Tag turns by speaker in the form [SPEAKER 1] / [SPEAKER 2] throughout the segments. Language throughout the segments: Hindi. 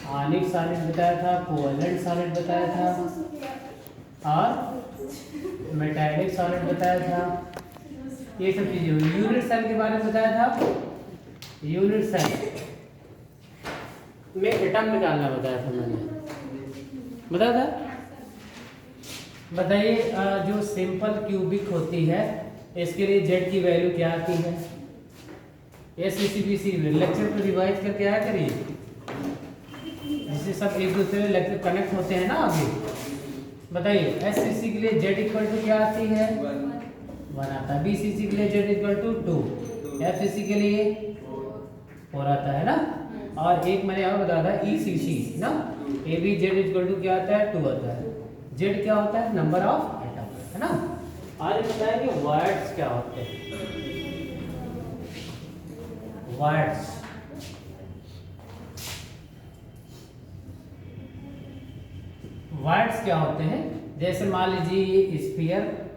[SPEAKER 1] आनिक सॉलिड बताया था, कोवैलेंट सॉलिड बताया था और मेटालिक सॉलिड बताया था। ये सब चीजें हुई। यूनिट सेल के बारे में बताया था, यूनिट सेल में एटम निकालना बताया था मैंने, बताया था। बताइए जो सिंपल क्यूबिक होती है इसके लिए जेड की वैल्यू क्या आती है? एससीसीबीसी लेक्चर को रिवाइज करके आया करिए, जिससे सब एक दूसरे में लेक्चर कनेक्ट होते हैं ना आगे। बताइए एससीसी के लिए जेड इक्वल टू क्या आती है? 1 आता है। बीसीसी के लिए जेड इक्वल टू 2, एफसीसी के लिए 4 आता है ना। और एक मैंने और बताया था ईसीसी ना, A B Z equal to क्या आता है? 2 आता है। जेड क्या होता है? नंबर ऑफ एटम, है ना। आज बताएंगे वर्ड्स क्या होते हैं। वर्ड्स वर्ड्स क्या होते हैं? जैसे मान लीजिए ये स्फीयर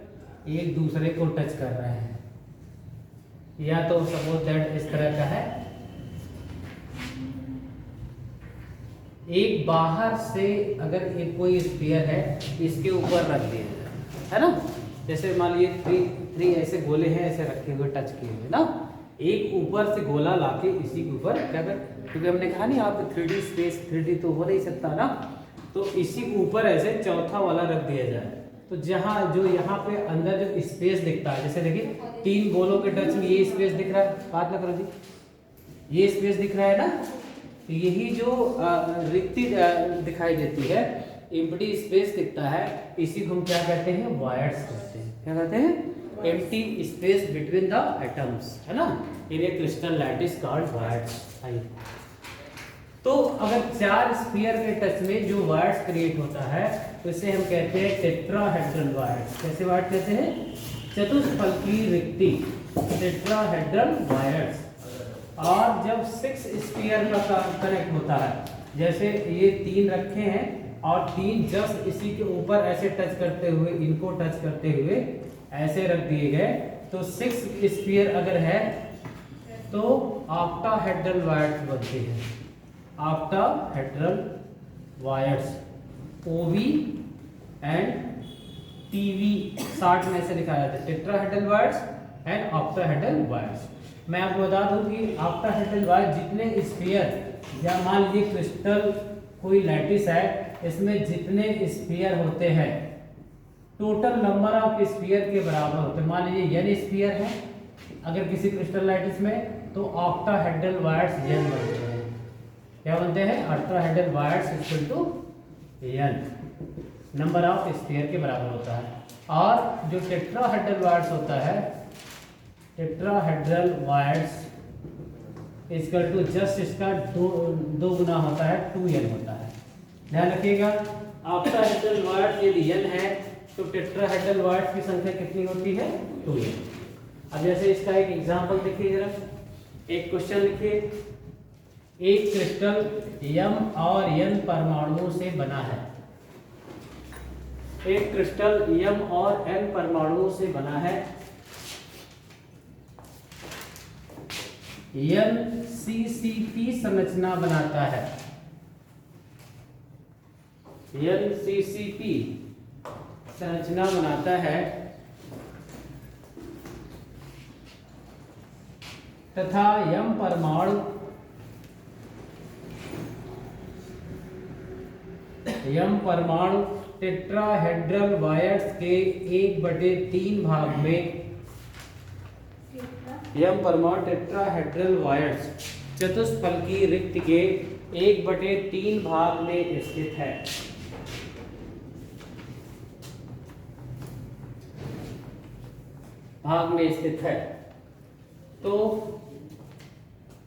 [SPEAKER 1] एक दूसरे को टच कर रहे हैं, या तो सपोज दैट इस तरह का है, एक बाहर से अगर एक कोई स्फीयर है इसके ऊपर रख दिया जाए, है ना। जैसे मान लीजिए थ्री ऐसे गोले हैं ऐसे रखे हुए टच किए हुए ना, एक ऊपर से गोला लाके इसी के ऊपर क्या कर, क्योंकि हमने कहा नहीं आप 3D स्पेस 3D तो हो नहीं सकता ना, तो इसी ऊपर ऐसे चौथा वाला रख दिया जाए, तो जहाँ जो यहाँ पे अंदर जो स्पेस दिखता है, जैसे देखिए 3 गोलों के टच में ये स्पेस दिख रहा है, बात ना करो जी, ये स्पेस दिख रहा है ना, तो यही जो रिक्ति दिखाई देती है, एम्प्टी स्पेस दिखता है, इसी को हम क्या कहते हैं? वायर्स कहते हैं। क्या कहते हैं? Empty space between the atoms, है ना, इन ए क्रिस्टल लैटिस कॉल्ड वायर्स। तो अगर 4 स्फीयर के टच में जो वायर्स क्रिएट होता है तो इसे हम कहते हैं टेट्राहेड्रल वायर्स। कैसे वायर्स कहते हैं? चतुष्फलकी रिक्ति, टेट्राहेड्रल वायर्स। और जब 6 स्फीयर का कनेक्ट होता है, जैसे ये 3 रखे हैं और 3 जस्ट इसी के ऊपर ऐसे टच करते हुए, इनको टच करते हुए ऐसे रख दिए गए, तो 6 स्फीयर अगर है तो ऑक्टाहेड्रल वायर्स बनते हैं। ऑक्टाहेड्रल वायर्स, ओवी एंड टीवी शॉर्ट में से लिखा जाता है, tetrahedral wires and octahedral wires. मैं आपको बता दूं कि ऑक्टाहेड्रल वायर जितने स्फीयर, या मान लीजिए क्रिस्टल कोई लैटिस है, इसमें जितने स्फीयर होते हैं टोटल नंबर ऑफ स्फीयर के बराबर होते हैं। मान लीजिए n स्फीयर है अगर किसी क्रिस्टल लैटिस में, तो ऑक्टाहेड्रल वायर्स n बनते हैं। क्या बनते हैं? Octahedral voids equal to n, number of sphere के बराबर होता है। और जो टेट्राहेड्रल वायर्स होता है, tetrahedral voids equal to just इसका दो गुना होता है, 2n होता है। ध्यान रखिएगा, ऑक्टाहेड्रल वायर्स यदि n है तो टेट्राहेड्रल वायर्स की संख्या कितनी होती है? 2n। अब जैसे इसका एक एग्जांपल देखिए जरा, एक क्वेश्चन लिखिए, एक क्रिस्टल m और n परमाणुओं से बना है। एक क्रिस्टल m और n परमाणुओं से बना है। NCCP संरचना बनाता है। NCCP संरचना बनाता है तथा m परमाणु टेट्राहेड्रल वायर्स के 1/3 भाग में, m परमाणु टेट्राहेड्रल वायर्स चतुष्फलकी रिक्ति के 1/3 भाग में स्थित है। भाग में स्थित है। तो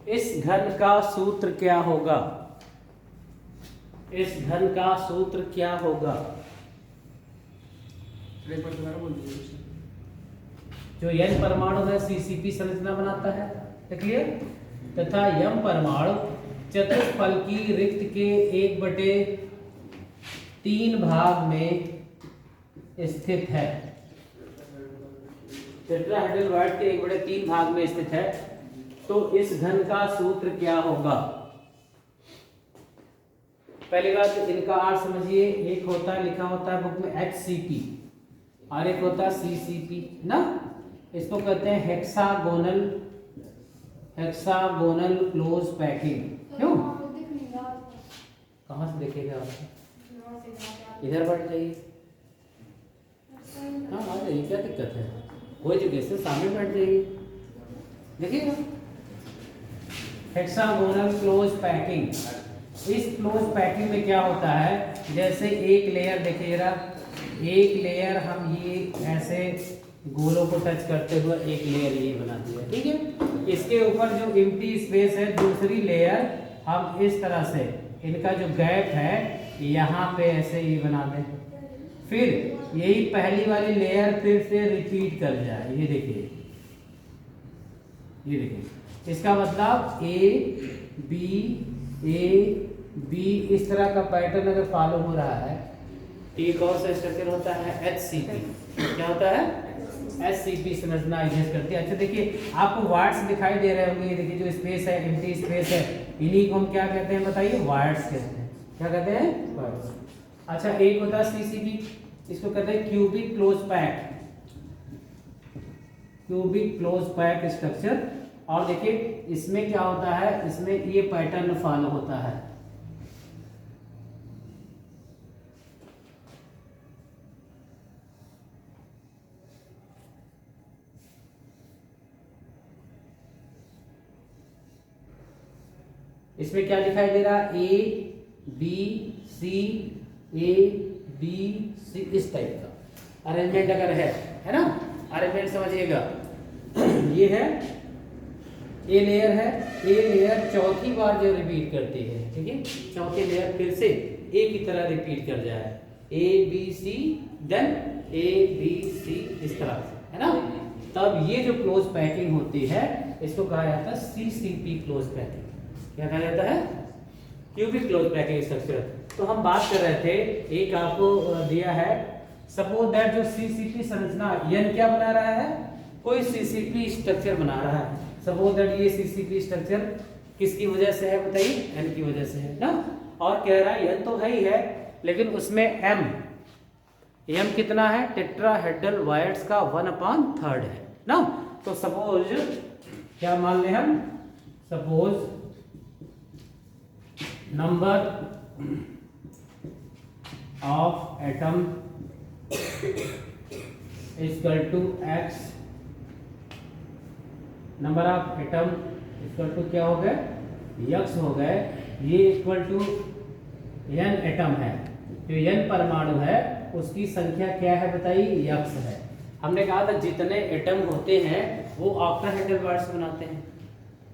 [SPEAKER 1] इस घन का सूत्र क्या होगा? इस घन का सूत्र क्या होगा? जो n परमाणु है CCP संरचना बनाता है, क्लियर, तथा m परमाणु चतुष्फलकी रिक्ति के 1/3 भाग में स्थित है। टेट्राहेड्रल वायर के 1/3 भाग में स्थित है। तो इस घन का सूत्र क्या होगा? पहली बात इनका आर समझिए, एक होता है लिखा होता है बुक में HCP और एक होता है CCP ना। इसको कहते हैं हेक्सागोनल क्लोज पैकिंग। क्यों, कहाँ से देखेगा आप, इधर बढ़ जाइए। हाँ आ जाइए, क्या दिक्कत है, कोई जगह से सामने बैठ जाइए, देखिएगा हेक्सागोनल क्लोज पैकिंग। इस क्लोज पैकिंग में क्या होता है, जैसे एक लेयर देखिए जरा, एक लेयर हम ये ऐसे गोलों को टच करते हुए एक लेयर ये बना दिया, ठीक है। इसके ऊपर जो एम्प्टी स्पेस है दूसरी लेयर हम इस तरह से इनका जो गैप है यहाँ पे ऐसे ये बना दें, फिर यही पहली वाली लेयर फिर से रिपीट कर जाए। ये देखिए, ये देखिए, इसका मतलब A B इस तरह का पैटर्न अगर फॉलो हो रहा है तो एक और सा स्ट्रक्चर होता है HCP। क्या होता है, HCP संरचना एग्जिस्ट करती है। अच्छा देखिए, आपको वार्ड्स दिखाई दे रहे होंगे, ये देखिए जो स्पेस है, एम्प्टी स्पेस है, इन्हीं को हम क्या कहते हैं बताइए, वार्ड्स कहते हैं। क्या कहते हैं, वार्ड्स। अच्छा एक होता है CCP, इसको कहते हैं cubic close pack, cubic close pack structure. और देखिए इसमें क्या होता है, इसमें ये पैटर्न फॉलो होता है। इसमें क्या दिखाई दे रहा है, A B C इस टाइप का अरेंजमेंट अगर है ना, अरेंजमेंट समझिएगा। ये है ए लेयर है, ए लेयर चौथी बार जो रिपीट करती है, ठीक है, चौथी लेयर फिर से ए की तरह रिपीट कर जाए, ABC देन ABC इस तरह से, है ना। तब ये जो क्लोज पैकिंग होती है इसको कहा जाता है CCP क्लोज पैकिंग। क्या कहा जाता है, क्यूबिक क्लोज पैकिंग स्ट्रक्चर। तो हम बात कर रहे थे, एक आपको दिया है, सपोज दैट जो CCP संरचना n क्या बना रहा है, कोई CCP स्ट्रक्चर बना रहा है। सपोज दैट ये CCP स्ट्रक्चर किसकी वजह से है बताइए, n की वजह से है ना। और कह रहा है n तो है ही है, लेकिन उसमें m कितना है, टेट्राहेड्रल वायर्स का 1/3 है ना। तो सपोज क्या मान ले हम, suppose number of atom equal to x, number of atom equal to क्या हो गए, x हो गए। ये इक्वल टू n एटम है, जो n परमाणु है उसकी संख्या क्या है बताइए, x है। हमने कहा था जितने एटम होते हैं वो ऑक्टाहेड्रल वायर्स बनाते हैं,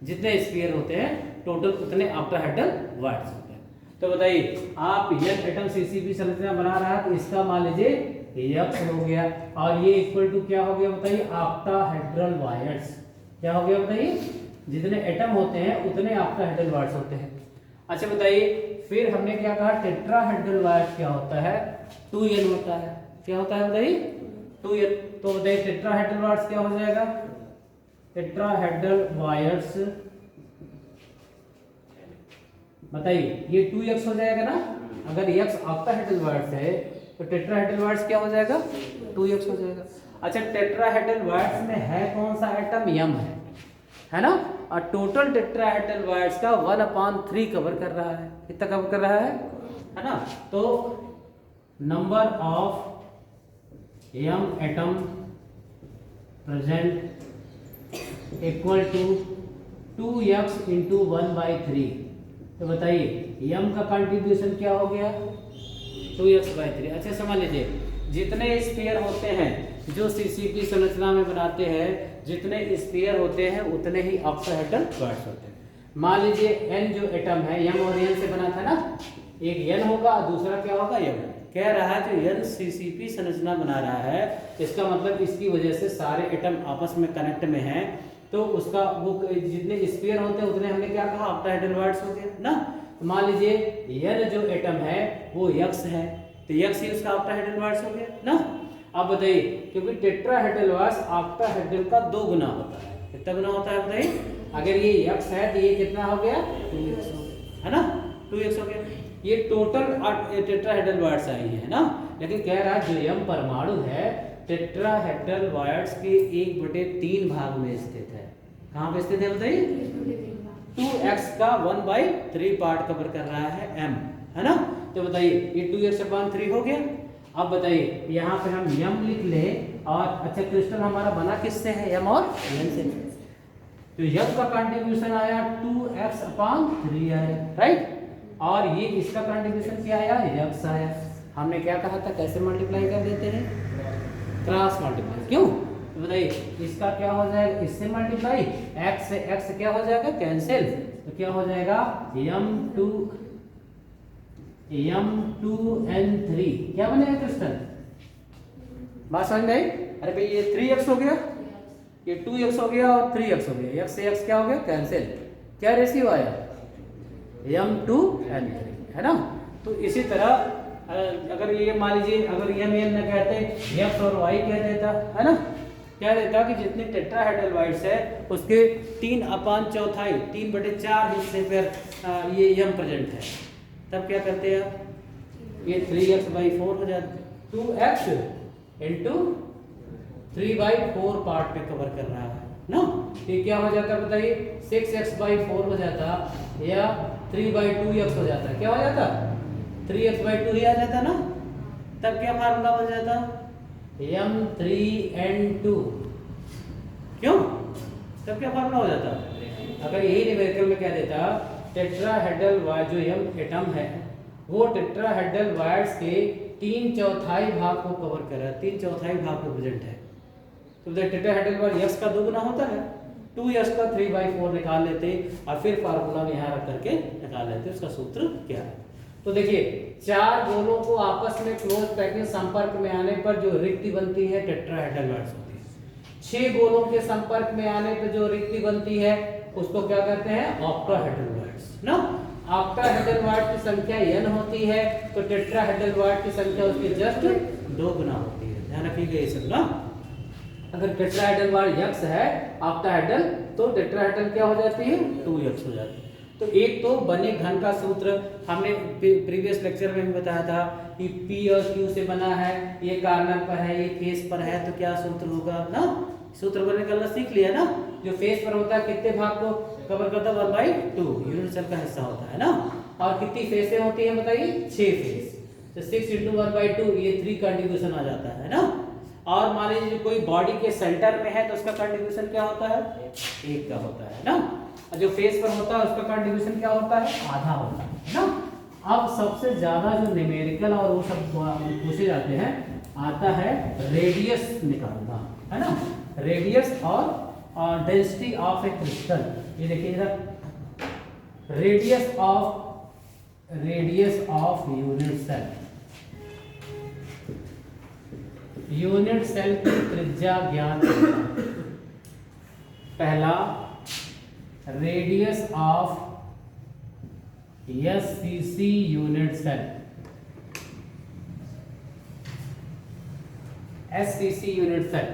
[SPEAKER 1] जितने स्फीयर होते हैं टोटल उतने ऑक्टाहेड्रल वायर्स होते हैं। तो बताइए आप n एटम CCP संरचना बना रहा है तो इसका मान लीजिए x हो गया, और ये इक्वल टू क्या हो गया बताइए, ऑक्टाहेड्रल वायर्स। क्या हो गया बताइए, जितने एटम होते हैं उतने ऑक्टाहेड्रल वायर्स होते हैं। अच्छा बताइए, फिर हमने क्या कहा, टेट्राहेड्रल वायर्स क्या होता है, 2n होता है। क्या होता है बताइए, 2n। तो बताइए टेट्राहेड्रल वायर्स क्या हो जाएगा, टेट्राहेड्रल वायर्स बताइए ये 2x हो जाएगा ना। अगर x ऑक्टाहेड्रल वायर्स है तो टेट्राहेड्रल वायर्स क्या हो जाएगा, 2x हो जाएगा। अच्छा टेट्राहेड्रल वायर्स में है कौन सा आइटम, m है ना। और टोटल टेट्राहेड्रल वायर्स का 1/3 कवर कर रहा है। कितना कवर कर रहा है ना। तो number of m atom present equal to 2x into 1/3। तो बताइए m का कंट्रीब्यूशन क्या हो गया, 2x/3। अच्छा समझ लीजिए, जितने स्फीयर होते हैं जो CCP संरचना में बनाते हैं, जितने स्फीयर होते हैं उतने ही ऑक्टाहेड्रल वायर्स होते हैं। मान लीजिए n जो एटम है m और n से बना था ना, एक n होगा और दूसरा क्या होगा m। कह रहा है जो n CCP संरचना बना रहा है, इसका मतलब इसकी वजह से सारे एटम आपस में कनेक्ट में हैं, तो उसका वो जितने स्फीयर होते हैं उतने हमने क्या कहा, ऑक्टाहेड्रल वायर्स होते हैं ना। तो मान लीजिए n जो एटम है वो x है, तो x ही उसका ऑक्टाहेड्रल वायर्स हो गया ना। अब बताइए, क्योंकि टेट्राहेड्रल वायर्स ऑक्टाहेड्रल का 2 गुना होता है। कितना गुना होता है बताइए, अगर ये x है तो ये कितना हो गया, 2x हो गया, है ना, 2x हो गया। ये टोटल टेट्राहेड्रल वायर्स आई है ना, लेकिन कह रहा है जो यम परमाणु है टेट्राहेड्रल वायर्स के 1/3 भाग में स्थित है। कहाँ पे स्थित है बताइए? 2x का 1/3 पार्ट कवर कर रहा है m, है ना। तो बताइए ये 2x/3 हो गया। अब बताइए यहाँ पे हम m लिख लें, और अच्छा क्रिस्टल हमारा बना किससे है? m और n से। तो m का कंट्रीब्यूशन आया 2x/3 आया, राइट। और ये इसका कंट्रीब्यूशन क्या आया? x आया। हमने क्या कहा था, कैसे मल्टीप्लाई कर देते हैं? Cross multiply. क्यों? तो बताइए इसका क्या हो जाएगा? इससे मल्टीप्लाई, x से x क्या हो जाएगा? कैंसिल। तो क्या हो जाएगा? m2n3 क्या बनेगा क्रिस्टल? बात समझ में आई? अरे भाई ये 3x हो गया, ये 2x हो गया और 3x हो गया, x से x क्या हो गया? कैंसिल। क्या रेशियो आया? m2n3, है ना। तो इसी तरह अगर ये मान लीजिए अगर m n न कहते x और y कह देता, है ना, क्या देता कि जितने टेट्राहेड्रल वायर्स है उसके 3/4 3/4 हिस्से पर ये m प्रेजेंट है, तब क्या करते हैं आप? ये 3x/4 हो जाता, 2x इंटू 3/4 पार्ट पे कवर कर रहा है ना। ये क्या हो जाता बताइए? 6x/4 हो जाता, या 3/2x हो जाता। क्या हो जाता? 3x/2 ही आ जाता ना। तब क्या फार्मूला बन जाता? m3n2। क्यों? तब क्या फार्मूला हो जाता? अगर यही न्यूमेरिकल में क्या देता, टेट्राहेड्रल वायर जो m एटम है वो टेट्राहेड्रल वायर्स के 3/4 भाग को कवर कर रहा है, 3/4 भाग को प्रेजेंट है। तो टेट्राहेड्रल वायर x का 2 गुना होता है, 2x का 3/4 निकाल लेते और फिर फार्मूला में यहाँ रख करके निकाल लेते, उसका सूत्र क्या है। तो देखिए 4 गोलों को आपस में क्लोज पैकिंग संपर्क में आने पर जो रिक्ति बनती है टेट्राहेड्रल वायर्स होती है। 6 गोलों के संपर्क में आने पर जो रिक्ति बनती है उसको क्या कहते हैं? ऑक्टाहेड्रल वायर्स ना। ऑक्टाहेड्रल वायर की संख्या n होती है, तो टेट्राहेड्रल वायर की संख्या उसकी जस्ट 2 गुना होती है। ध्यान रखिएगा ये सब ना। अगर टेट्राहेड्रल वायर x है ऑक्टाहेड्रल, तो टेट्राहेड्रल क्या हो जाती है? 2x हो जाती है। तो एक तो बने घन का सूत्र हमने प्रीवियस लेक्चर में भी बताया था कि P और Q से बना है, ये कार्नर पर है, ये फेस पर है, तो क्या सूत्र होगा ना। सूत्र बनने का सीख लिया ना। जो फेस पर होता है कितने भाग को कवर करता है? 1/2 यूनिट सेल का हिस्सा होता है ना। और कितनी फेसें होती है बताइए? 6 फेस। तो 6 × 1/2 ये 3 कंट्रीब्यूशन आ जाता है ना। और मान लीजिए कोई बॉडी के सेंटर में है तो उसका कंट्रीब्यूशन क्या होता है? 1 का होता है ना। जो फेस पर होता है उसका कंट्रीब्यूशन क्या होता है? आधा होता है ना। अब सबसे ज्यादा जो न्यूमेरिकल और वो सब पूछे जाते हैं आता है रेडियस निकालना, है ना। रेडियस और डेंसिटी ऑफ ए क्रिस्टल। ये देखिए इधर, radius of unit cell. Unit cell की त्रिज्या ज्ञात करना। पहला radius of SCC unit cell, SCC unit cell.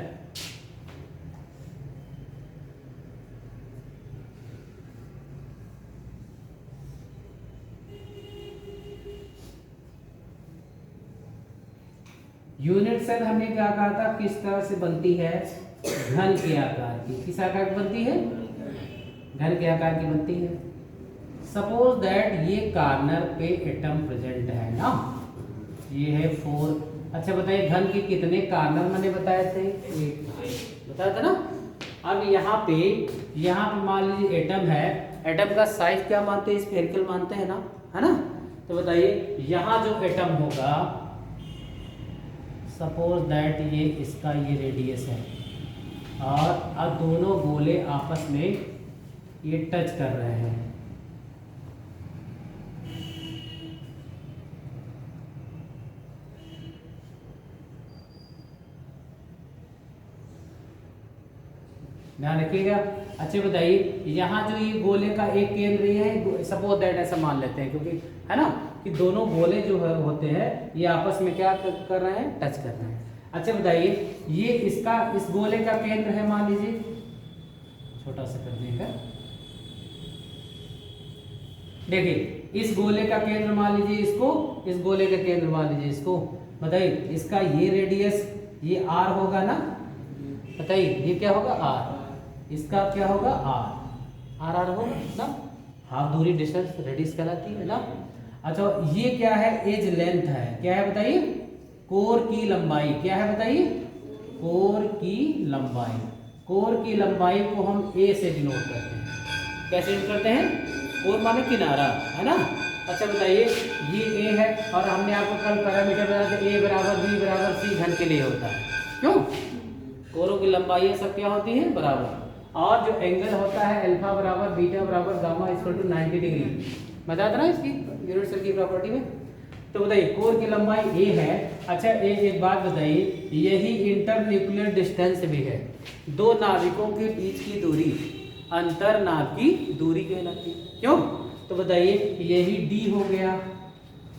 [SPEAKER 1] Unit cell हमने क्या कहा था? किस तरह से बनती है? घन के आकार की। किस आकार की बनती है? घन के आकार की बनती है। सपोज दैट ये कार्नर पे एटम प्रेजेंट है ना, ये है 4। अच्छा बताइए घन के कितने कार्नर मैंने बताए थे? 1 बताया था ना। अब यहाँ पे मान लीजिए एटम है, एटम का साइज क्या मानते हैं? स्फेरिकल मानते हैं ना, है ना। तो बताइए यहाँ जो एटम होगा, सपोज दैट ये इसका ये रेडियस है, और अब दोनों गोले आपस में ये टच कर रहे हैं। ध्यान रखिएगा। अच्छे बताइए यहाँ जो ये गोले का एक केंद्र है, सपोज दैट ऐसा मान लेते हैं, क्योंकि है ना कि दोनों गोले जो है होते हैं ये आपस में क्या कर रहे हैं? टच कर रहे हैं। अच्छा बताइए ये इस गोले का केंद्र है, मान लीजिए छोटा सा कर देगा। देखिए इस गोले का केंद्र मान लीजिए इसको, इस गोले का केंद्र मान लीजिए इसको, बताइए इसका ये रेडियस ये r होगा ना, बताइए ये क्या होगा r, इसका क्या होगा r, r होगा ना, हाफ दूरी डिस्टेंस रेडियस कहलाती है ना। अच्छा ये क्या है, एज लेंथ है, क्या है बताइए, कोर की लंबाई, क्या है बताइए, कोर की लंबाई। कोर की लंबाई को हम a से डिनोट करते हैं, कैसे डिनोट करते हैं, कोर माने किनारा है ना। अच्छा बताइए ये a है और हमने आपको कल पैरामीटर बताया था a बराबर b बराबर c घन के लिए होता है, क्यों, कोरों की लंबाई सब क्या होती है बराबर, और जो एंगल होता है अल्फा बराबर बीटा बराबर गामा इक्वल टू 90 डिग्री, बताया था ना इसकी यूनिट सेल की प्रॉपर्टी में। तो बताइए कोर की लंबाई a है। अच्छा एक बात बताइए, यही इंटरन्यूक्लियर डिस्टेंस भी है, दो नाविकों के बीच की दूरी अंतर नाव की दूरी कहलाती है, क्यों, तो बताइए यही d हो गया,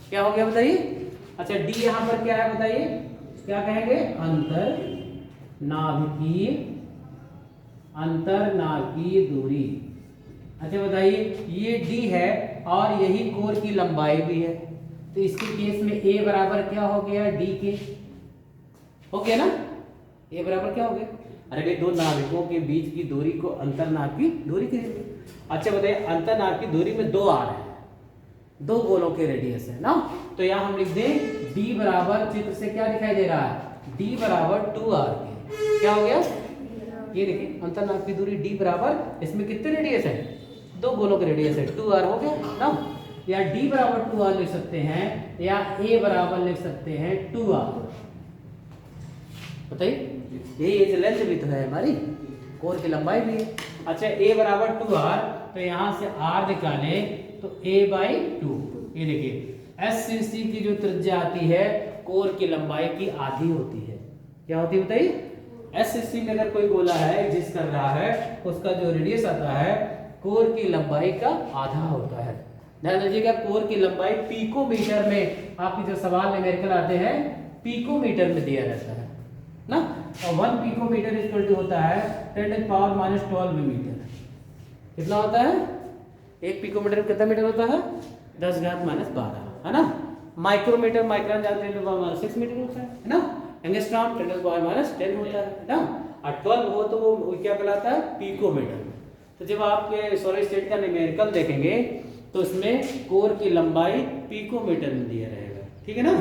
[SPEAKER 1] क्या हो गया बताइए। अच्छा d यहाँ पर क्या है बताइए, क्या कहेंगे, अंतर नाभिकीय दूरी। अच्छा बताइए ये d है और यही कोर की लंबाई भी है, तो इसके केस में a बराबर क्या हो गया, d के, हो गया ना, a बराबर क्या हो गया, अरे भाई दो नाविकों के बीच की दूरी को अंतरनाव की दूरी कहेंगे। अच्छा बताइए अंतरनाव की दूरी में दो r है, दो गोलों के रेडियस है ना, तो यहाँ हम लिख दें d बराबर, चित्र से क्या दिखाई दे रहा है, d बराबर 2r के, क्या हो गया, ये देखिए अंतरनाव की दूरी d बराबर, इसमें कितने रेडियस है, दो गोलों के रेडियस है, 2r हो गया ना, या d बराबर 2r लिख सकते हैं या a बराबर लिख सकते हैं 2r, बताइए यही एज लेंथ भी तो है हमारी, कोर की लंबाई भी है। अच्छा a बराबर 2r, तो यहाँ से r निकाले तो a/2, ये देखिए s से c की जो त्रिज्या आती है कोर की लंबाई की आधी होती है, क्या होती है बताइए, एस से सी में अगर कोई गोला है जिस कर रहा है उसका जो रेडियस आता है कोर की लंबाई का आधा होता है। ध्यान दीजिएगा कोर की लंबाई पिकोमीटर में, आपके जो सवाल न्यूमेरिकल आते हैं पिकोमीटर में दिया रहता है ना, और 1 पिकोमीटर इक्वल टू होता है 10⁻12 मीटर, कितना होता है, एक पिकोमीटर कितना मीटर होता है, 10⁻12 है ना। माइक्रोमीटर माइक्रोन जानते हैं 6 मीटर होता है ना, एंगस्ट्रॉम 10⁻10 होता है ना, और 12 हो तो वो क्या कहलाता है, पिकोमीटर। तो जब आप सॉलिड स्टेट का न्यूमेरिकल देखेंगे तो उसमें कोर की लंबाई पिकोमीटर में दिया रहेगा, ठीक है ना।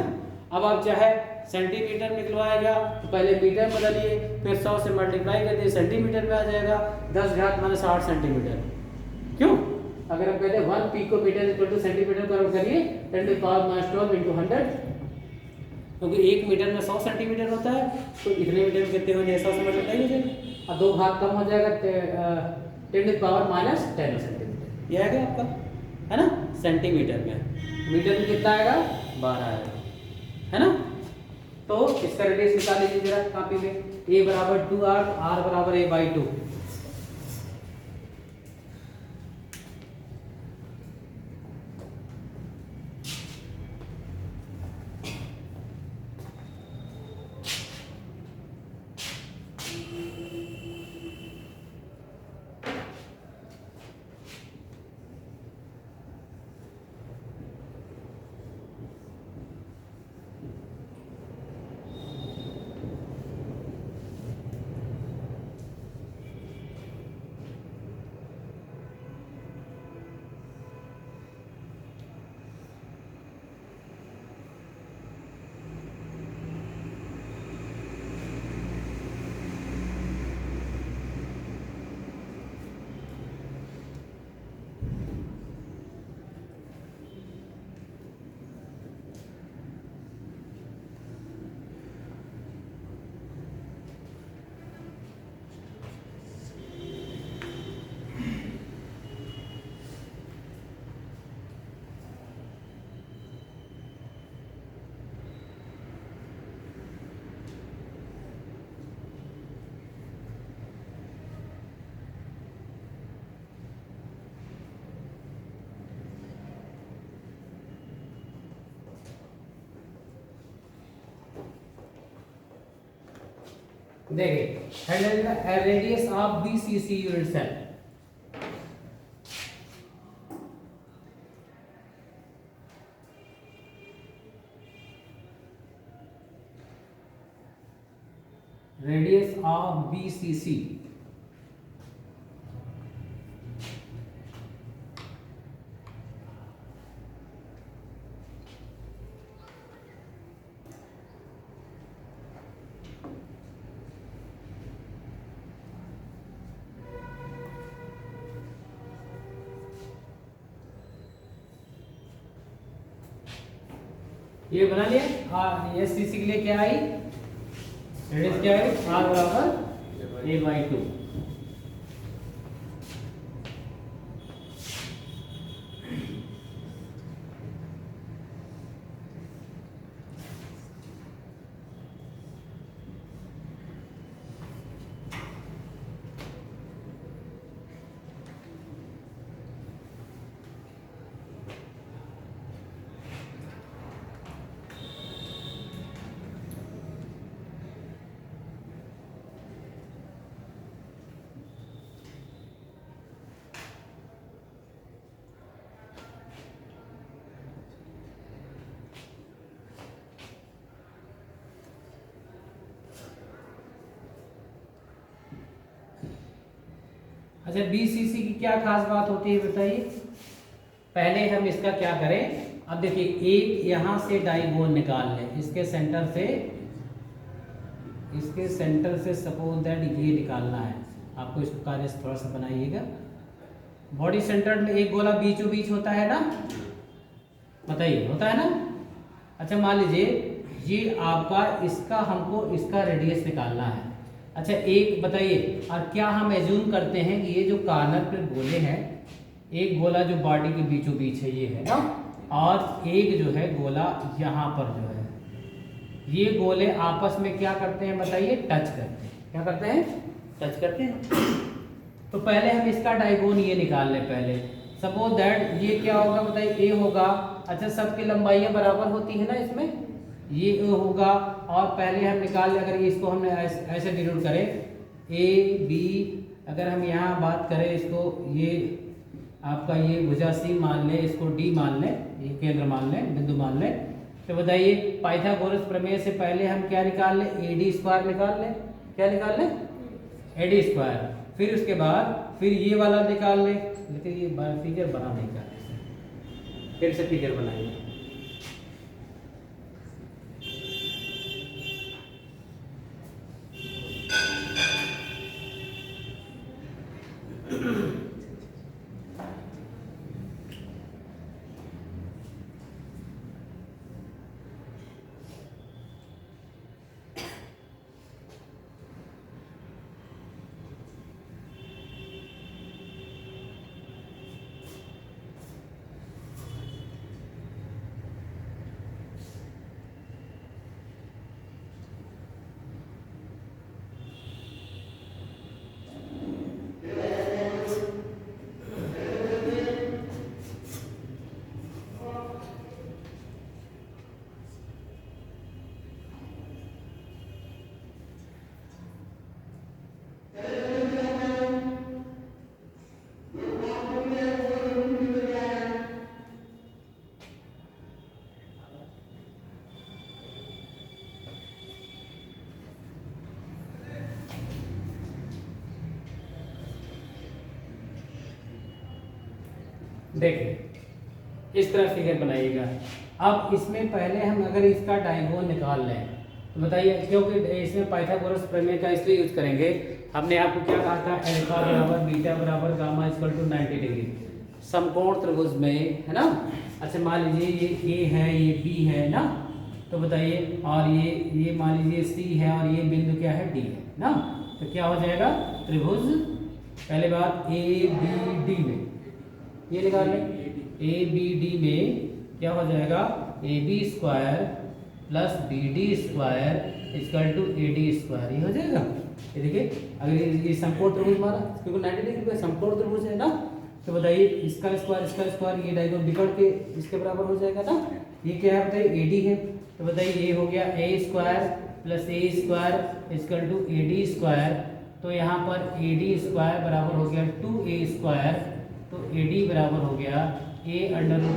[SPEAKER 1] अब आप चाहे सेंटीमीटर में निकलवाएगा तो पहले मीटर बदलिए, फिर 100 से मल्टीप्लाई कर दिए सेंटीमीटर में आ जाएगा, 10⁻8 सेंटीमीटर, क्यों, अगर हम कहते हैं 1 picometre equal to centimetre convert करिए 10⁻12 × 100, क्योंकि 1 मीटर में 100 सेंटीमीटर होता है, तो इतने मीटर में कितने हो जाए, 100 से मल्टीप्लाई हो जाएगा और 2 भाग कम हो जाएगा 10⁻−10 सेंटीमीटर, ये आएगा आपका, है ना, सेंटीमीटर में, मीटर में कितना आएगा 12 आएगा, है ना। तो इसका रेडियस निकाल लीजिए जरा कॉपी में, a बराबर 2r, r बराबर a/2, देखिए radius of BCC unit cell, radius of BCC। ये बना लिया। SCC के लिए क्या आई, रेडियस क्या है, R बराबर A/2। अच्छा, BCC की क्या खास बात होती है बताइए। पहले हम इसका क्या करें, अब देखिए एक यहां से डाइगोन निकाल लें, इसके सेंटर से सपोज दैट ये निकालना है आपको। इसको कार्य थोड़ा सा बनाइएगा। बॉडी सेंटर में एक गोला बीचों बीच होता है ना, बताइए होता है ना। अच्छा मान लीजिए ये आपका, इसका हमको इसका रेडियस निकालना है। अच्छा एक बताइए, और क्या हम एज्यूम करते हैं कि ये जो कॉर्नर पे गोले हैं, एक गोला जो बॉडी के बीचों बीच है ये है ना, और एक जो है गोला यहाँ पर जो है, ये गोले आपस में क्या करते हैं बताइए, टच करते हैं। क्या करते हैं, टच करते हैं। तो पहले हम इसका डायगोन ये निकाल लें पहले। सपोज दैट ये क्या होगा बताइए, ए होगा। अच्छा सबकी लंबाइयाँ बराबर होती है ना इसमें, ये ए होगा। और पहले हम निकाल लें, अगर इसको हमने ऐसे डिनोट करें ए बी, अगर हम यहाँ बात करें इसको, ये आपका ये भुजा सी मान लें, इसको डी मान लें, ये केंद्र मान लें, बिंदु मान लें। तो बताइए पाइथागोरस प्रमेय से पहले हम क्या निकाल लें, AD स्क्वायर निकाल लें। क्या निकाल लें, AD स्क्वायर। फिर उसके बाद फिर ये वाला निकाल लें, लेकिन ये फिगर बना नहीं कर रहे, फिर से फिगर बनाइए। देखिए इस तरह फिगर बनाइएगा। अब इसमें पहले हम अगर इसका डायगोन निकाल लें तो बताइए, क्योंकि इसमें पाइथागोरस प्रमेय का इसलिए यूज करेंगे, हमने आपको क्या कहा था, अल्फा बराबर बीटा बराबर गामा इक्वल टू 90 डिग्री समकोण त्रिभुज में, है ना। अच्छा मान लीजिए ये A है, ये B है ना, तो बताइए, और ये मान लीजिए C है, और ये बिंदु क्या है, D है ना। तो क्या हो जाएगा, त्रिभुज पहले बात ABD में ये निकाल लें, ABD में क्या हो जाएगा, AB square plus BD square equal to AD square, ये हो जाएगा। ये देखिए अगर ये समकोण त्रिभुज हमारा, क्योंकि 90 डिग्री का समकोण त्रिभुज है ना, तो बताइए इसका स्क्वायर ये डायगोनल बिगड़ के इसके बराबर हो जाएगा ना। ये क्या है बताइए, AD है, तो बताइए ये हो गया A square plus A square equal to AD square. तो यहाँ पर AD स्क्वायर बराबर हो गया 2A स्क्वायर, तो AD बराबर हो गया A√2,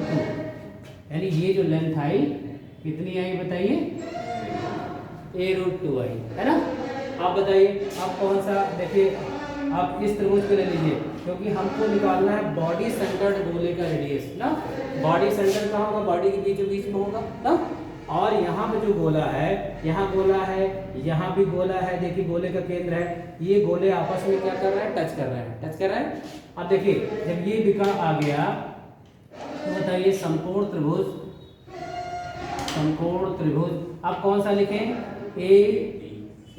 [SPEAKER 1] यानी ये जो लेंथ आई कितनी आई बताइए, A√2 आई, है ना। आप बताइए आप कौन सा, देखिए आप इस त्रिभुज को ले लीजिए, क्योंकि हमको निकालना है बॉडी सेंटर्ड गोले का रेडियस ना। बॉडी सेंटर कहाँ होगा, बॉडी के बीचों बीच में होगा ना। और यहाँ पे जो गोला है, यहाँ गोला है, यहाँ भी गोला है, देखिए गोले का केंद्र है, ये गोले आपस में क्या कर रहे हैं, टच कर रहे हैं, टच कर रहे हैं। अब देखिए जब ये विकर्ण आ गया तो बताइए समकोण त्रिभुज, समकोण त्रिभुज आप कौन सा लिखें,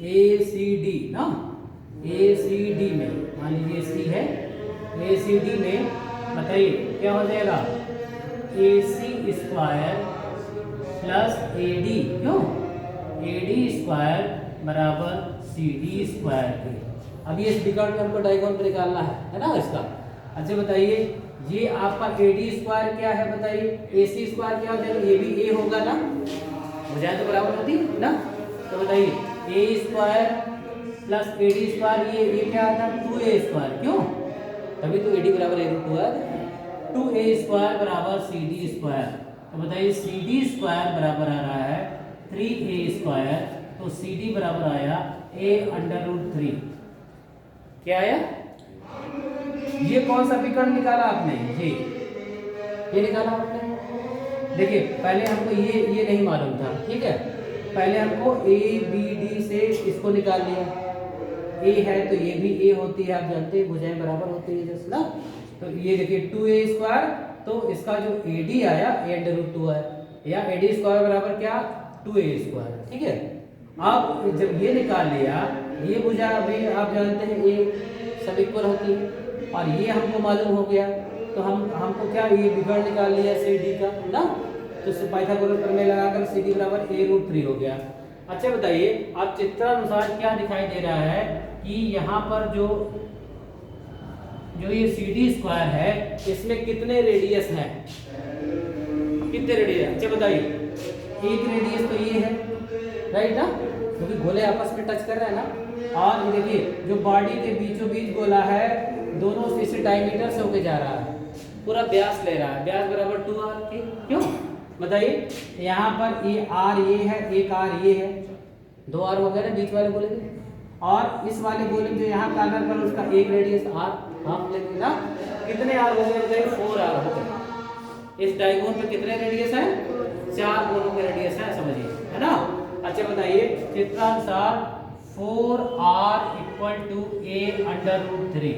[SPEAKER 1] ए सी डी ना। ए सी डी में मान लीजिए सी है, ए सी डी में बताइए क्या हो जाएगा, ए सी स्क्वायर प्लस ए डी, क्यों, ए डी स्क्वायर बराबर सी डी स्क्वायर के। अब ये इस विकर्ण में हमको डायगोनल पे निकालना है ना इसका। अच्छा बताइए ये आपका ए डी स्क्वायर क्या है, बताइए ए सी स्क्वायर क्या हो जाएगा, ये भी ए होगा ना, हो जाए तो बराबर होती है ना। तो बताइए A square plus A D square, ये क्या आता है 2a स्क्वायर, क्यों, तभी तो ए डी बराबर ए रूट 2 है। 2a स्क्वायर बराबर सी डी स्क्वायर। तो बताइए सी डी स्क्वायर बराबर आ रहा है 3a स्क्वायर, तो सी डी बराबर आया a अंडर रूट 3। क्या आया, ये कौन सा विकर्ण निकाला आपने, ये निकाला आपने। देखिए पहले हमको ये नहीं मालूम था, ठीक है, पहले हमको ए बी डी से इसको निकाल लिया, ए है तो ये भी ए होती है, आप जानते हैं भुजाएं बराबर होती है जैसे ना। तो ये देखिए 2a स्क्वायर, तो इसका जो ए डी आया ए अंडर रूट 2 है, या ए डी स्क्वायर बराबर क्या 2a स्क्वायर, ठीक है। अब जब ये निकाल लिया, ये भुजा अभी आप जानते हैं ए सब इक्वल होती है, और ये हमको मालूम हो गया, तो हमको क्या ये विकर्ण निकाल लिया सी डी का ना। तो पाइथागोरस प्रमेय लगाकर सी डी बराबर ए रूट 3 हो गया। अच्छा बताइए आप चित्रानुसार क्या दिखाई दे रहा है कि यहाँ पर जो ये सी डी स्क्वायर है इसमें कितने रेडियस हैं, कितने रेडियस, अच्छा बताइए एक रेडियस तो ये है राइट ना, क्योंकि गोले आपस में टच कर रहे हैं ना। और ये देखिए जो बॉडी के बीचों बीच गोला है, दोनों से इसे डायमीटर से होके जा रहा है, पूरा व्यास ले रहा है, व्यास बराबर 2r के, क्यों बताइए। यहाँ पर ये आर ये है, एक आर ये है, 2r वगैरह बीच वाले गोले के, और इस वाले गोले जो यहाँ कार्नर पर उसका एक रेडियस r हाफ लेंगे ना। कितने आर हो गए बताइए, 4r हो गए। इस डायगोन पे कितने रेडियस है, 4 कोनों के रेडियस है, समझिए है ना। अच्छा बताइए चित्रानुसार 4r equal to a under root 3,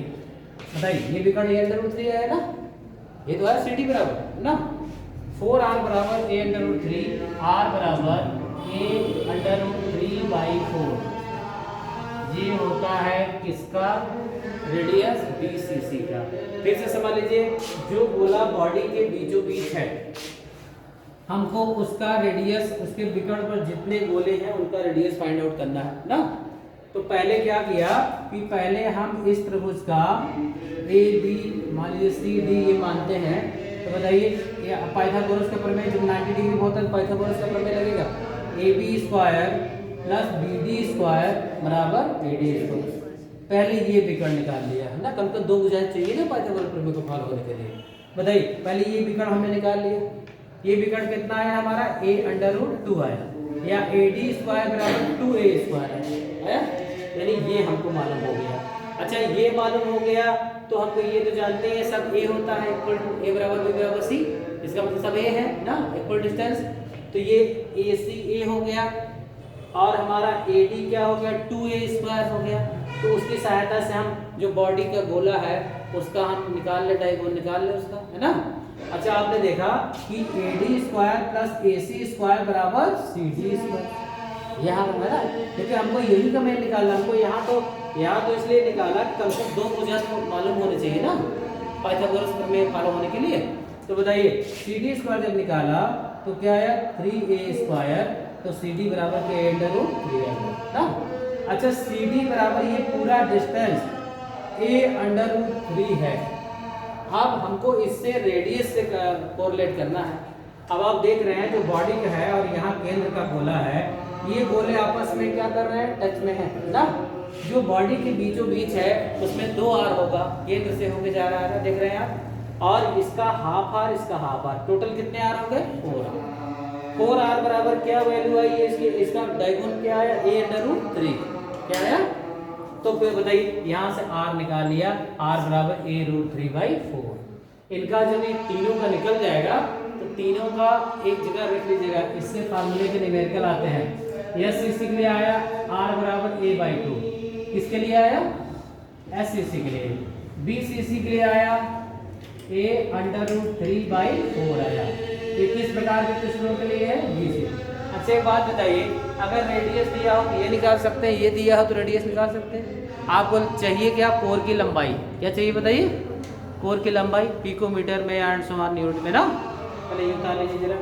[SPEAKER 1] बताइए ये विकर्ण a अंडर रूट 3 है ना, ये तो है सी डी बराबर है ना। 4r बराबर a अंडर रूट 3, r बराबर a अंडर रूट 3/4, ये होता है किसका रेडियस BCC का। फिर से समझ लीजिए जो गोला बॉडी के बीचों बीच है, हमको उसका रेडियस, उसके विकर्ण पर जितने गोले हैं उनका रेडियस फाइंड आउट करना है ना। तो पहले क्या किया कि पहले हम इस त्रिभुज का ए बी मान लीजिए सी डी ये मानते हैं, तो बताइए ये पाइथागोरस का प्रमेय जब 90 डिग्री होता है पाइथागोरस का प्रमेय लगेगा, A B square plus B D square बराबर ए डी स्क्वायर। पहले ये विकर्ण निकाल लिया है ना, कम से कम 2 भुजाएं चाहिए ना पाइथागोरस प्रमेय को फॉलो करने के लिए। बताइए पहले ये विकर्ण हमने निकाल लिया, ये विकर्ण कितना आया हमारा a अंडर रूट 2 आया, या ए डी स्क्वायर बराबर 2a स्क्वायर आया, यानी ये हमको मालूम हो गया। अच्छा ये मालूम हो गया तो हमको ये तो जानते हैं सब a होता है इक्वल टू a बराबर b बराबर c, इसका मतलब सब a है ना, इक्वल डिस्टेंस। तो ये AC a हो गया और हमारा AD क्या हो गया 2a स्क्वायर हो गया। तो उसकी सहायता से हम जो बॉडी का गोला है उसका हम निकाल ले, डायगोनल निकाल ले उसका, है ना। अच्छा आपने देखा कि AD square plus AC square बराबर CD स्क्वायर, यहाँ है ना, क्योंकि हमको यही का मान निकालना, हमको यहाँ तो इसलिए निकाला कि कम से कम 2 भुजा मालूम होने चाहिए ना पाइथागोरस प्रमेय फॉलो होने के लिए। तो बताइए CD स्क्वायर जब निकाला तो क्या आया 3a स्क्वायर, तो CD बराबर के अंडर रूट 3 आया ना। अच्छा CD बराबर ये पूरा डिस्टेंस a अंडर रूट 3 है। अब हमको इससे रेडियस से कोरिलेट करना है। अब आप देख रहे हैं जो बॉडी का है और यहाँ केंद्र का गोला है, ये गोले आपस में क्या कर रहे हैं, टच में है ना। जो बॉडी के बीचों बीच है उसमें 2r होगा, केंद्र से होके जा रहा है, देख रहे हैं आप, और इसका हाफ आर, इसका हाफ आर, टोटल कितने आर हो गए 4r। 4r बराबर क्या वैल्यू आई है इसकी, इसका डायगोनल क्या आया a अंडर रूट 3। क्या आया? तो फिर बताइए यहाँ से r निकाल लिया, r बराबर a√3/4। इनका जब ये तीनों का निकल जाएगा तो तीनों का एक जगह रख लीजिएगा। इससे फार्मूले के न्यूमेरिकल आते हैं। एससीसी के लिए आया r बराबर a/2, किसके लिए आया? एससीसी के लिए। बीसीसी के लिए आया a√3/4 आया। ये किस प्रकार के क्वेश्चनों के लिए है? बीसी। अच्छा एक बात बताइए, अगर रेडियस दिया हो तो ये निकाल सकते हैं, ये दिया हो तो रेडियस निकाल सकते हैं। आपको चाहिए क्या? कोर की लंबाई। क्या चाहिए बताइए? कोर की लंबाई पिकोमीटर में एंड सो ऑन यूनिट में ना। पहले ये उतार लीजिए जरा।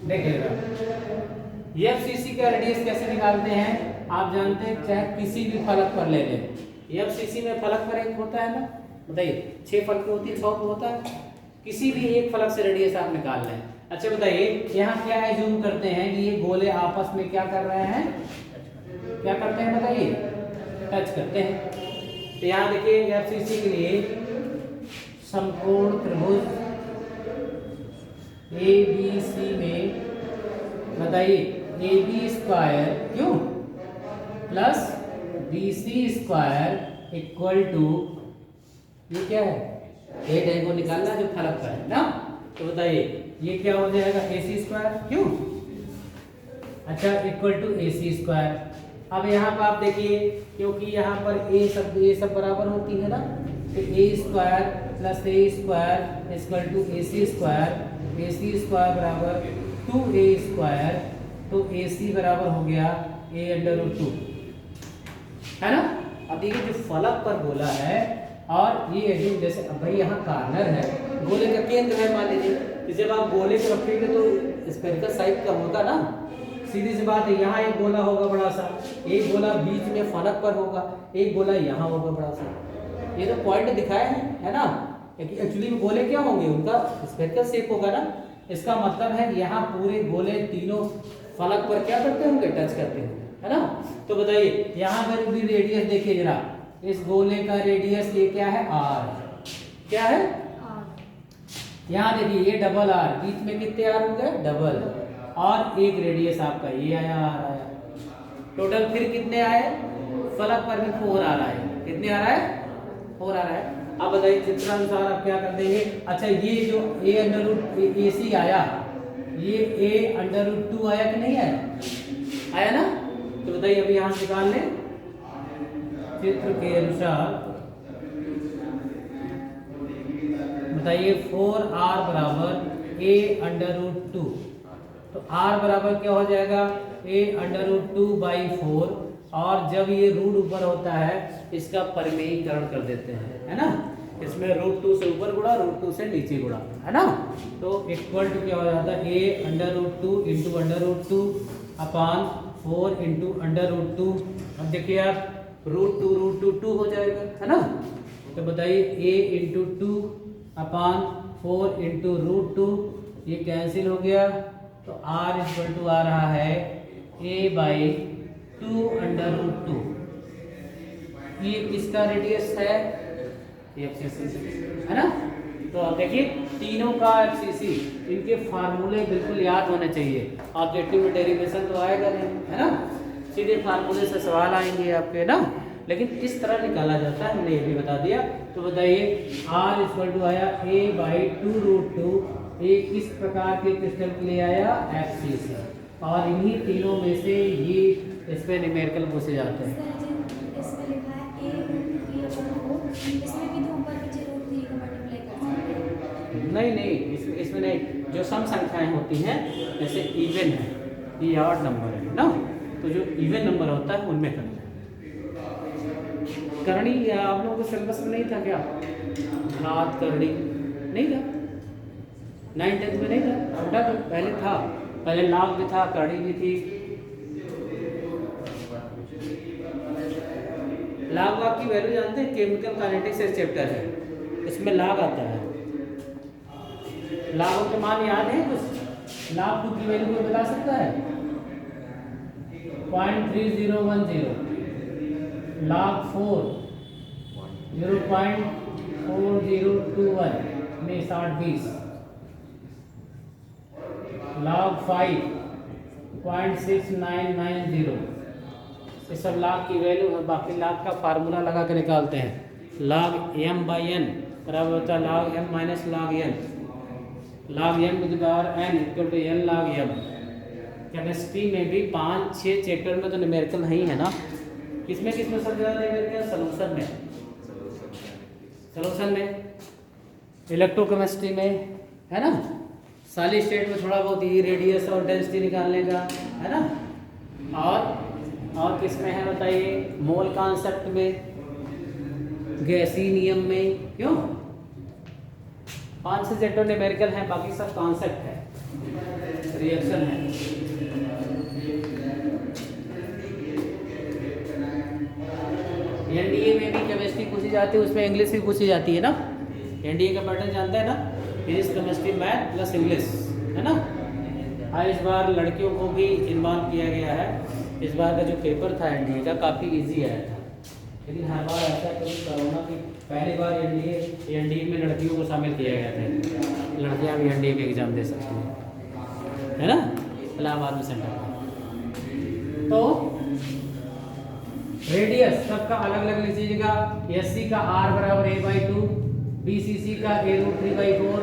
[SPEAKER 1] देखिएगा एफसीसी का रेडियस कैसे निकालते हैं आप जानते हैं, चाहे किसी भी फलक पर ले लें। एफसीसी में फलक पर एक होता है ना, बताइए 6 फलक होती है, 6 पे होता है। किसी भी एक फलक से रेडियस आप निकाल लें। अच्छा बताइए यहाँ क्या है, जूम करते हैं कि ये गोले आपस में क्या कर रहे हैं, क्या करते हैं बताइए, टच करते हैं। तो यहाँ देखिए एफसीसी के लिए समकोण त्रिभुज ABC में बताइए AB स्क्वायर क्यों plus BC square equal to, ये क्या है, ए डैन को निकालना जो फलक का है ना। तो बताइए ये क्या हो जाएगा, AC स्क्वायर क्यों, अच्छा इक्वल टू AC स्क्वायर। अब यहाँ पर आप देखिए क्योंकि यहाँ पर ए सब बराबर होती है ना, तो A square plus A square equal to AC square, AC square बराबर 2A स्क्वायर, तो AC बराबर हो गया A√2, है ना। अब देखिए जो फलक पर गोला है और ये जैसे अब भाई यहाँ कार्नर है, गोले का केंद्र है मान लीजिए, तो जब आप गोले को रखेंगे तो स्फेरिकल साइज का होगा ना, सीधी सी बात है। यहाँ एक गोला होगा बड़ा सा, एक गोला बीच में फलक पर होगा, एक गोला यहाँ होगा बड़ा सा। ये तो पॉइंट दिखाए हैं, है ना। एक्चुअली में गोले क्या होंगे, उनका स्फेरिकल शेप होगा ना। इसका मतलब है यहाँ पूरे गोले तीनों फलक पर क्या करते होंगे, टच करते होंगे, है ना। तो बताइए यहाँ पर भी रेडियस देखिए जरा, इस गोले का रेडियस ये क्या है, r, क्या है r। यहाँ देखिए ये डबल r, बीच में कितने r हो गए, डबल, और एक रेडियस आपका ये आया, r आया, टोटल फिर कितने आए, फलक पर भी 4 आ रहा है, कितने आ रहा है, 4 आ रहा है। अब बताइए चित्रानुसार आप क्या कर देंगे, अच्छा ये जो a√AC आया, ये a√2 आया कि नहीं आया, आया ना। तो बताइए अभी यहाँ से निकाल लें चित्र के अनुसार, बताइए 4r बराबर a√2, तो r बराबर क्या हो जाएगा, a√2/4, और जब ये रूट ऊपर होता है इसका परिमेयीकरण कर देते हैं, है ना। इसमें √2 से ऊपर गुणा, √2 से नीचे गुणा, है ना। तो इक्वल टू क्या हो जाता है, a√2 इंटू √2 अपान 4 इंटू √2। अब देखिए आप √2 2 हो जाएगा, है ना। तो बताइए a into 2 upon 4 into root 2, ये कैंसिल हो गया, तो r इक्वल टू आ रहा है a/2 अंडर रूट 2। ये किसका रेडियस है? एफसीसी है ना। तो आप देखिए तीनों का एफसीसी, इनके फार्मूले बिल्कुल याद होने चाहिए। ऑब्जेक्टिव में डेरिवेशन तो आएगा नहीं, है ना, सीधे फार्मूले से सवाल आएंगे आपके ना, लेकिन इस तरह निकाला जाता है, हमने ये भी बता दिया। तो बताइए r इक्वल टू आया a/2 रूट 2, ये किस प्रकार के क्रिस्टल के लिए आया? एफसीसी। और इन्हीं तीनों में से ये इसमें न्यूमेरिकल पूछे जाते हैं।
[SPEAKER 2] इसमें लिखा है a रूट 3 अपॉन 4, इसमें भी तो ऊपर नीचे रूट 3 का मल्टीप्लाई कर सकते हैं।
[SPEAKER 1] नहीं, इसमें नहीं, जो सम संख्याएं होती हैं जैसे इवन है, ये ऑड नंबर है ना, तो जो इवन नंबर होता है उनमें करना है। करणी आप लोगों को सिलेबस में नहीं था क्या? घात करणी नहीं था, 9th-10th में नहीं था, उठा तो पहले था, पहले लाभ भी था, करणी भी थी। लाग की वैल्यू जानते हैं? केमिकल काइनेटिक्स एक चैप्टर है, इसमें लाग आता है। लागों के मान याद है कुछ? लाग 2 की वैल्यू कोई बता सकता है? 0.3010, लाग 4 0.4021 में 60-20, लाग 5.6990। ये सब लाग की वैल्यू है। बाकी लाग का फार्मूला लगा के निकालते हैं। लाग m/n बराबर होता है log m minus log n, log m to the power n equal to n log m। Chemistry में भी 5-6 चैप्टर में तो न्यूमेरिकल नहीं है ना। किसमें सबसे ज़्यादा न्यूमेरिकल? सॉल्यूशन में, इलेक्ट्रोकेमिस्ट्री में, है ना, सॉलिड स्टेट में थोड़ा बहुत ये रेडियस और डेंसिटी निकालने का, है ना। और किस में है बताइए? मोल कॉन्सेप्ट में, गैसी नियम में। क्यों? 5-6 चैप्टर न्यूमेरिकल है, बाकी सब कॉन्सेप्ट है, रिएक्शन है। एनडीए में भी केमिस्ट्री पूछी जाती है, उसमें इंग्लिश भी पूछी जाती है ना। एनडीए का पैटर्न जानते हैं ना, physics chemistry math plus English, है ना। हाँ, इस बार लड़कियों को भी इन्वॉल्व किया गया है। इस बार का जो पेपर था एनडीए का काफ़ी इजी आया था, लेकिन हर बार ऐसा क्योंकि कोरोना की पहली बार एनडीए में लड़कियों को शामिल किया गया था। लड़कियां भी एनडीए के एग्ज़ाम दे सकती हैं, है ना, इलाहाबाद में सेंटर। तो रेडियस सबका अलग अलग लीजिएगा। एससी का r बराबर a/2, बीसीसी का a√3/4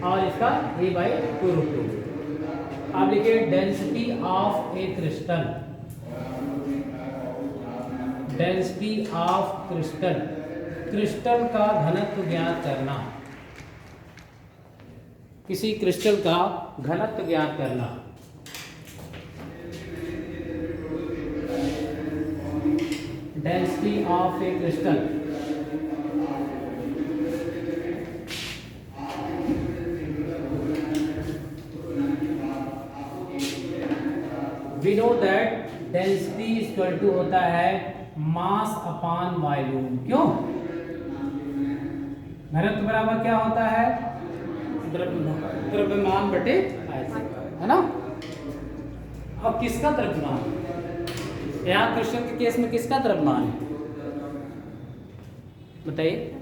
[SPEAKER 1] और इसका a/2√2। अब लिखिए density of a crystal, density of crystal, crystal का घनत्व ज्ञात करना, किसी क्रिस्टल का घनत्व ज्ञात करना। Density of a crystal, we know that density equal to होता है मास अपॉन वॉल्यूम। क्यों? घनत्व बराबर क्या होता है? द्रव्यमान बटे आयतन, है ना। अब किसका द्रव्यमान? यहाँ क्रिस्टल के केस में किसका द्रव्यमान है बताइए?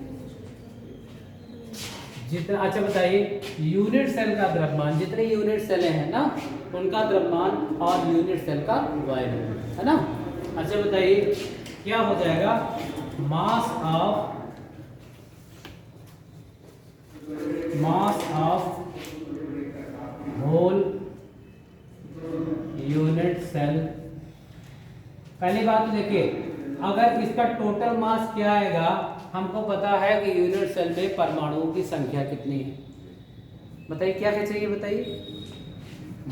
[SPEAKER 1] जितना, अच्छा बताइए, यूनिट सेल का द्रव्यमान, जितने यूनिट सेलें हैं ना उनका द्रव्यमान और यूनिट सेल का वॉल्यूम, है ना। अच्छा बताइए क्या हो जाएगा? Mass of whole unit cell. पहली बात तो देखिए, अगर इसका टोटल मास क्या आएगा, हमको पता है कि यूनिट सेल में परमाणुओं की संख्या कितनी है। बताइए क्या क्या चाहिए? बताइए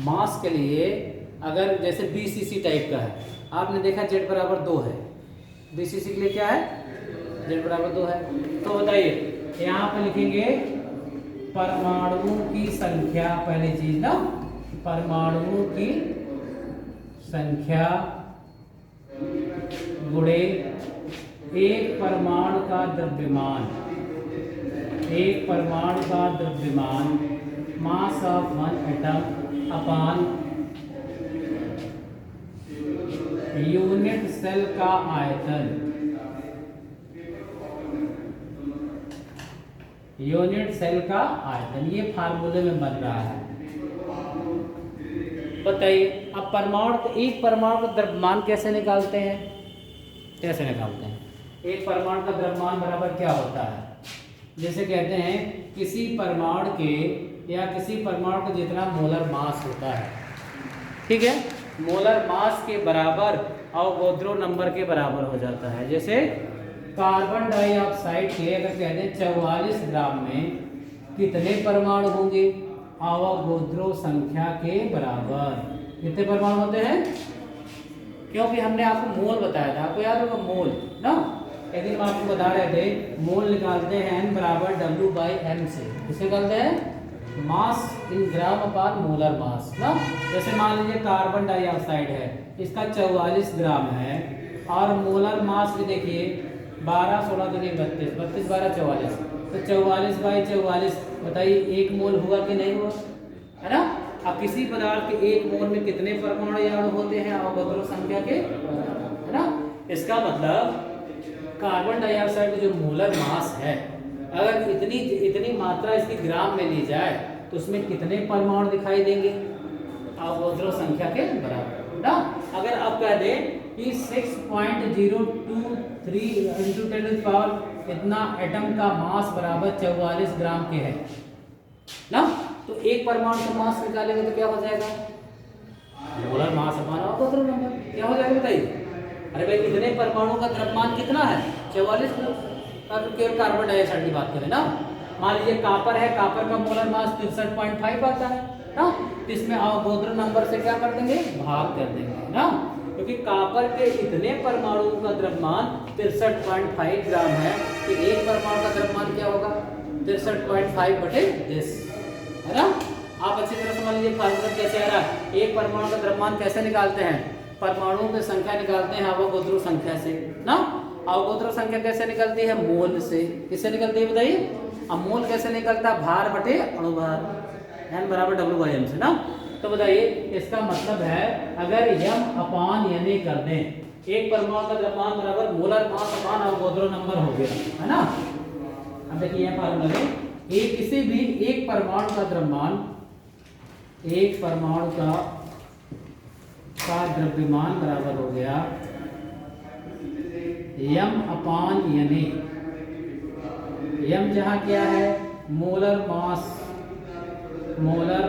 [SPEAKER 1] मास के लिए, अगर जैसे बीसीसी टाइप का है, आपने देखा Z बराबर 2 है, बीसीसी के लिए क्या है? Z बराबर 2 है। तो बताइए यहाँ पे लिखेंगे परमाणुओं की संख्या, पहली चीज ना, परमाणुओं की संख्या गुणे एक परमाणु का द्रव्यमान, एक परमाणु का द्रव्यमान mass of one atom upon unit cell का आयतन, यूनिट सेल का आयतन, ये फार्मूले में बन रहा है। बताइए अब परमाणु, एक परमाणु का द्रव्यमान कैसे निकालते हैं, कैसे निकालते हैं? एक परमाणु का द्रव्यमान बराबर क्या होता है? जैसे कहते हैं किसी परमाणु के या किसी परमाणु का जितना मोलर मास होता है, ठीक है, मोलर मास के बराबर अवोगाद्रो नंबर के बराबर हो जाता है। जैसे कार्बन डाइऑक्साइड के अगर कहते हैं 44 ग्राम में कितने परमाणु होंगे? अवोगाद्रो संख्या के बराबर। कितने परमाणु होते हैं? क्योंकि हमने आपको मोल बताया था, आपको याद होगा मोल ना, एक दिन हम आपको बता रहे थे मोल निकालते हैं n बराबर W/m से। किसे निकालते हैं? मास इन ग्राम अपान मोलर मास ना। जैसे मान लीजिए कार्बन डाइऑक्साइड है, इसका 44 ग्राम है और मोलर मास भी देखिए 12 16 दूनी 32, 32 12 44, तो 44/44 बताइए एक मोल हुआ कि नहीं हुआ, है ना। अब किसी पदार्थ के एक मोल में कितने परमाणु या अणु होते हैं? अवोगाद्रो संख्या के, है ना। इसका मतलब कार्बन डाइऑक्साइड का जो मोलर मास है, अगर इतनी मात्रा इसकी ग्राम में ली जाए तो उसमें कितने परमाणु दिखाई देंगे? अवोगाद्रो संख्या के बराबर ना। अगर आप कह दें कि 6.023 × 10⁻, इतना एटम का मास बराबर 44 ग्राम के है ना, तो एक परमाणु का मास निकालेंगे तो क्या हो जाएगा? मोलर मास अपान अवोगाद्रो नंबर। क्या हो जाएगा बताइए? अरे भाई कितने परमाणु का द्रव्यमान कितना है? 44। केवल कार्बन डाइऑक्साइड की बात करें ना, मान लीजिए कापर है, कापर का मोलर मास 63.5 आता है ना, तो इसमें अवोगाद्रो नंबर से क्या कर देंगे? भाग कर देंगे ना, क्योंकि कापर के इतने परमाणु का द्रव्यमान 63.5 ग्राम है, तो एक परमाणु का द्रव्यमान क्या होगा? 63.5/10, है ना। आप अच्छी तरह समझ लीजिए फार्मूला कैसे आ रहा है। एक परमाणु का द्रव्यमान कैसे निकालते हैं? परमाणुओं की संख्या निकालते हैं अवोगाद्रो संख्या से ना। अवोगाद्रो संख्या कैसे निकलती है? मोल से। किससे निकलती है बताइए? अब मोल कैसे निकलता है? भार बटे अणुभार, n बराबर W/m से ना। तो बताइए इसका मतलब है अगर m/n कर दें, एक परमाणु का द्रव्यमान बराबर मोलर मास अपान अवोगाद्रो नंबर हो गया, है ना। अब देखिए यह फार्मूला में एक किसी भी एक परमाणु का द्रव्यमान, एक परमाणु का द्रव्यमान बराबर हो गया m/n। m जहाँ क्या है? Molar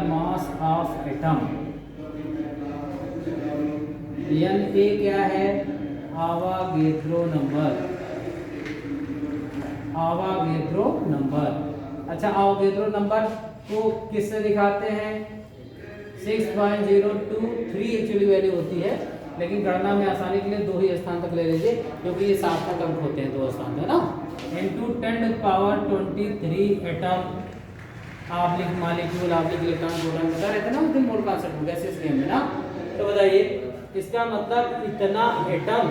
[SPEAKER 1] mass of atom. n a क्या है? Avogadro number. अच्छा अवोगाद्रो नंबर को किससे दिखाते हैं? 6.023 एक्चुअली वैल्यू होती है, लेकिन गणना में आसानी के लिए 2 ही स्थान तक ले लीजिए, क्योंकि ये सार्थक अंक होते हैं 2 स्थान है ना। × 10⁻23 atom oblique molecule oblique electron proton बता रहे थे ना उस दिन मोल कॉन्सेप्ट में, गैसेस गेम में ना। तो बताइए इसका मतलब इतना एटम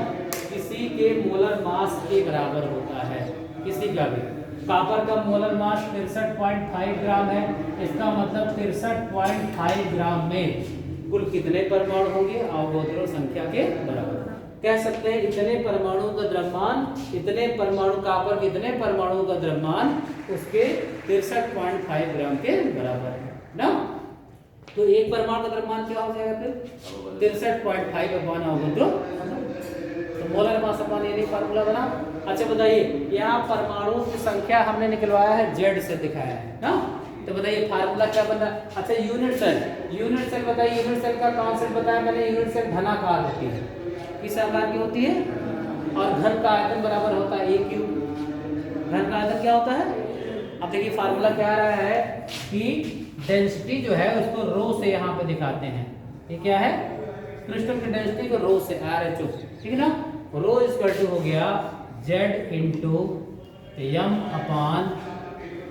[SPEAKER 1] किसी के मोलर मास के बराबर होता है, किसी का भी। कॉपर का मोलर मास 63.5 ग्राम है, इसका मतलब 63.5 ग्राम में कुल कितने परमाणु होंगे? अवोगाद्रो संख्या के बराबर। कह सकते हैं इतने परमाणु का द्रव्यमान, इतने परमाणु कॉपर के इतने परमाणु का द्रव्यमान उसके 63.5 ग्राम के बराबर है ना। तो एक परमाणु का द्रव्यमान क्या हो जाएगा फिर? 63.5 अपान अवोगाद्रो। तो मोलर मास अपान ये फार्मूला बना। अच्छा बताइए यहाँ परमाणु की संख्या हमने निकलवाया है Z से दिखाया है ना, तो बताइए फार्मूला क्या बन रहा है? अच्छा यूनिट सेल बताइए। यूनिट सेल का कॉन्सेप्ट बताया मैंने। यूनिट सेल धनाकार होती है, किस आकार की होती है? और घन का आयतन बराबर होता है a क्यूब। घन का आयतन क्या होता है? अब देखिए फार्मूला क्या आ रहा है कि डेंसिटी जो है उसको रो से यहाँ पे दिखाते हैं। ये क्या है? क्रिस्टल की डेंसिटी को रो से RH, ठीक है ना। रो इक्वल टू हो गया Z × m/na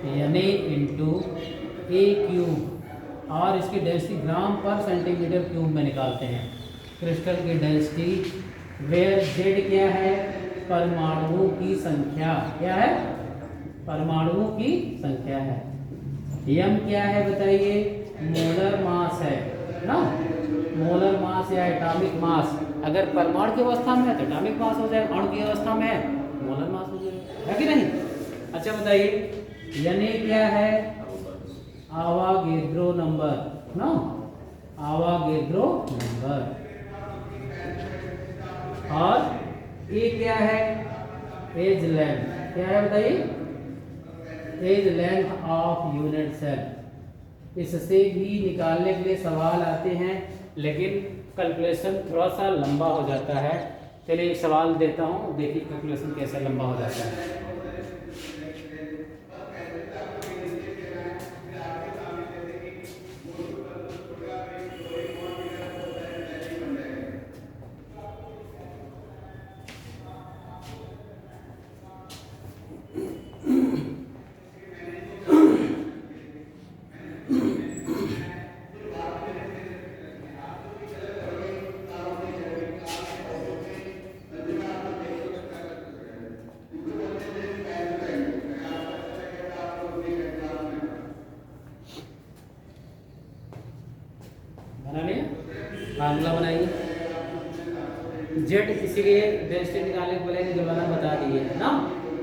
[SPEAKER 1] × a क्यूब, और इसकी डेंसिटी ग्राम पर सेंटीमीटर क्यूब में निकालते हैं। क्रिस्टल की डेंसिटी वेयर Z क्या है? परमाणुओं की संख्या। क्या है? परमाणुओं की संख्या है। m क्या है बताइए? मोलर मास है ना, मोलर मास या एटॉमिक मास। अगर परमाणु की अवस्था में है तो एटॉमिक मास हो जाएगा, अणु की अवस्था में है मोलर मास हो जाएगा, है कि नहीं? अच्छा बताइए Na क्या है? आवागेद्रो नंबर ना, आवागेद्रो नंबर। और ए क्या है? Edge length. क्या है बताइए? Edge length of unit cell. इससे भी निकालने के लिए सवाल आते हैं, लेकिन कैलकुलेशन थोड़ा सा लंबा हो जाता है। चलिए एक सवाल देता हूँ, देखिए कैलकुलेशन कैसे लंबा हो जाता है। फार्मूला बनाइए। जेड इसीलिए डेंसिटी निकालने को बोलेंगे, जुर्माना बता दिए ना।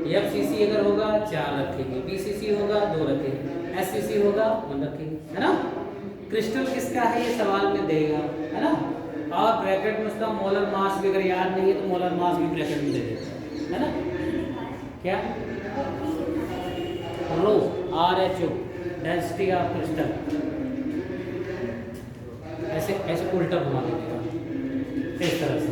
[SPEAKER 1] एफसीसी अगर होगा 4 रखेंगे, बीसीसी होगा 2 रखेंगे, एससीसी होगा 1 रखेंगे, है ना। क्रिस्टल किसका है ये सवाल में देगा, है ना। और ब्रैकेट में उसका मोलर मास भी अगर याद नहीं है तो मोलर मास भी ब्रैकेट में दे देगा, है ना। क्या? रो RHO डेंसिटी ऑफ क्रिस्टल। ऐसे ऐसे उल्टा घुमा दीजिएगा इस तरह से।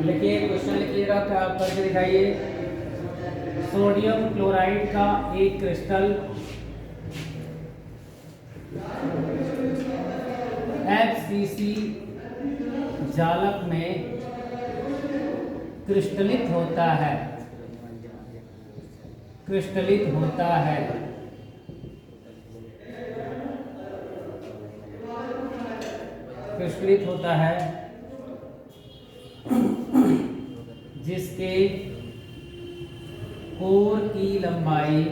[SPEAKER 1] लिखिए, क्वेश्चन लिखिएगा, करके दिखाइए। सोडियम क्लोराइड का एक क्रिस्टल FCC जालक में क्रिस्टलित होता है, क्रिस्टलित होता है। क्रिस्टलित होता है जिसके कोर की लंबाई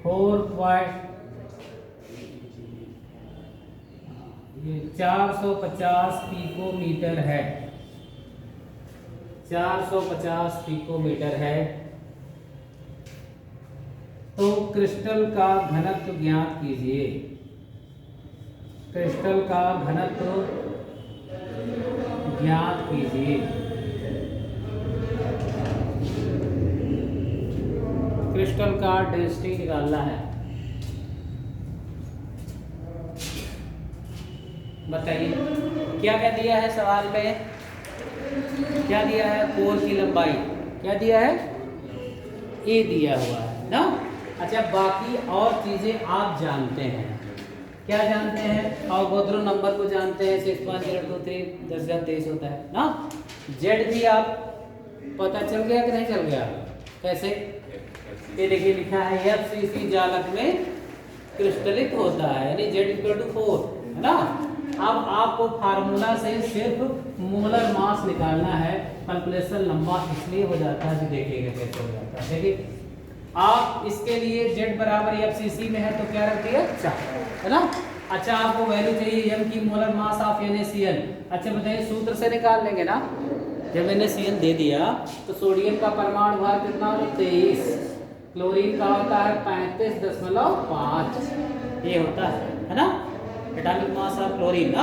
[SPEAKER 1] 450 पिकोमीटर है, 450 पिकोमीटर है। तो क्रिस्टल का घनत्व ज्ञात कीजिए। क्रिस्टल का घनत्व ज्ञात कीजिए। क्रिस्टल का डेंसिटी निकालना है। बताइए क्या क्या दिया है सवाल में? क्या दिया है? कोर की लंबाई क्या दिया है? ए दिया हुआ है ना। अच्छा, बाकी और चीजें आप जानते हैं। क्या जानते हैं? अवोगाद्रो नंबर को जानते हैं, 6.023 1023 होता है ना। जेड भी आप पता चल गया कि नहीं चल गया? कैसे? ये देखिए लिखा है FCC जालक में क्रिस्टलित होता है, यानी Z=4, है ना। अब आपको फार्मूला से सिर्फ मोलर मास निकालना है। कैलकुलेशन लंबा इसलिए हो जाता है, देखिएगा कैसे हो जाता है। देखिए, आप इसके लिए Z बराबर FCC में है तो क्या रख दिया? 4, है ना। अच्छा, आपको वैल्यू चाहिए m की मोलर मास ऑफ NaCl। अच्छा बताइए, सूत्र से निकाल लेंगे ना। जब NaCl दे दिया तो सोडियम का परमाणु भार कितना होता है? 23। क्लोरीन का होता है 35.5, ये होता है ना, एटॉमिक मास ऑफ क्लोरीन ना।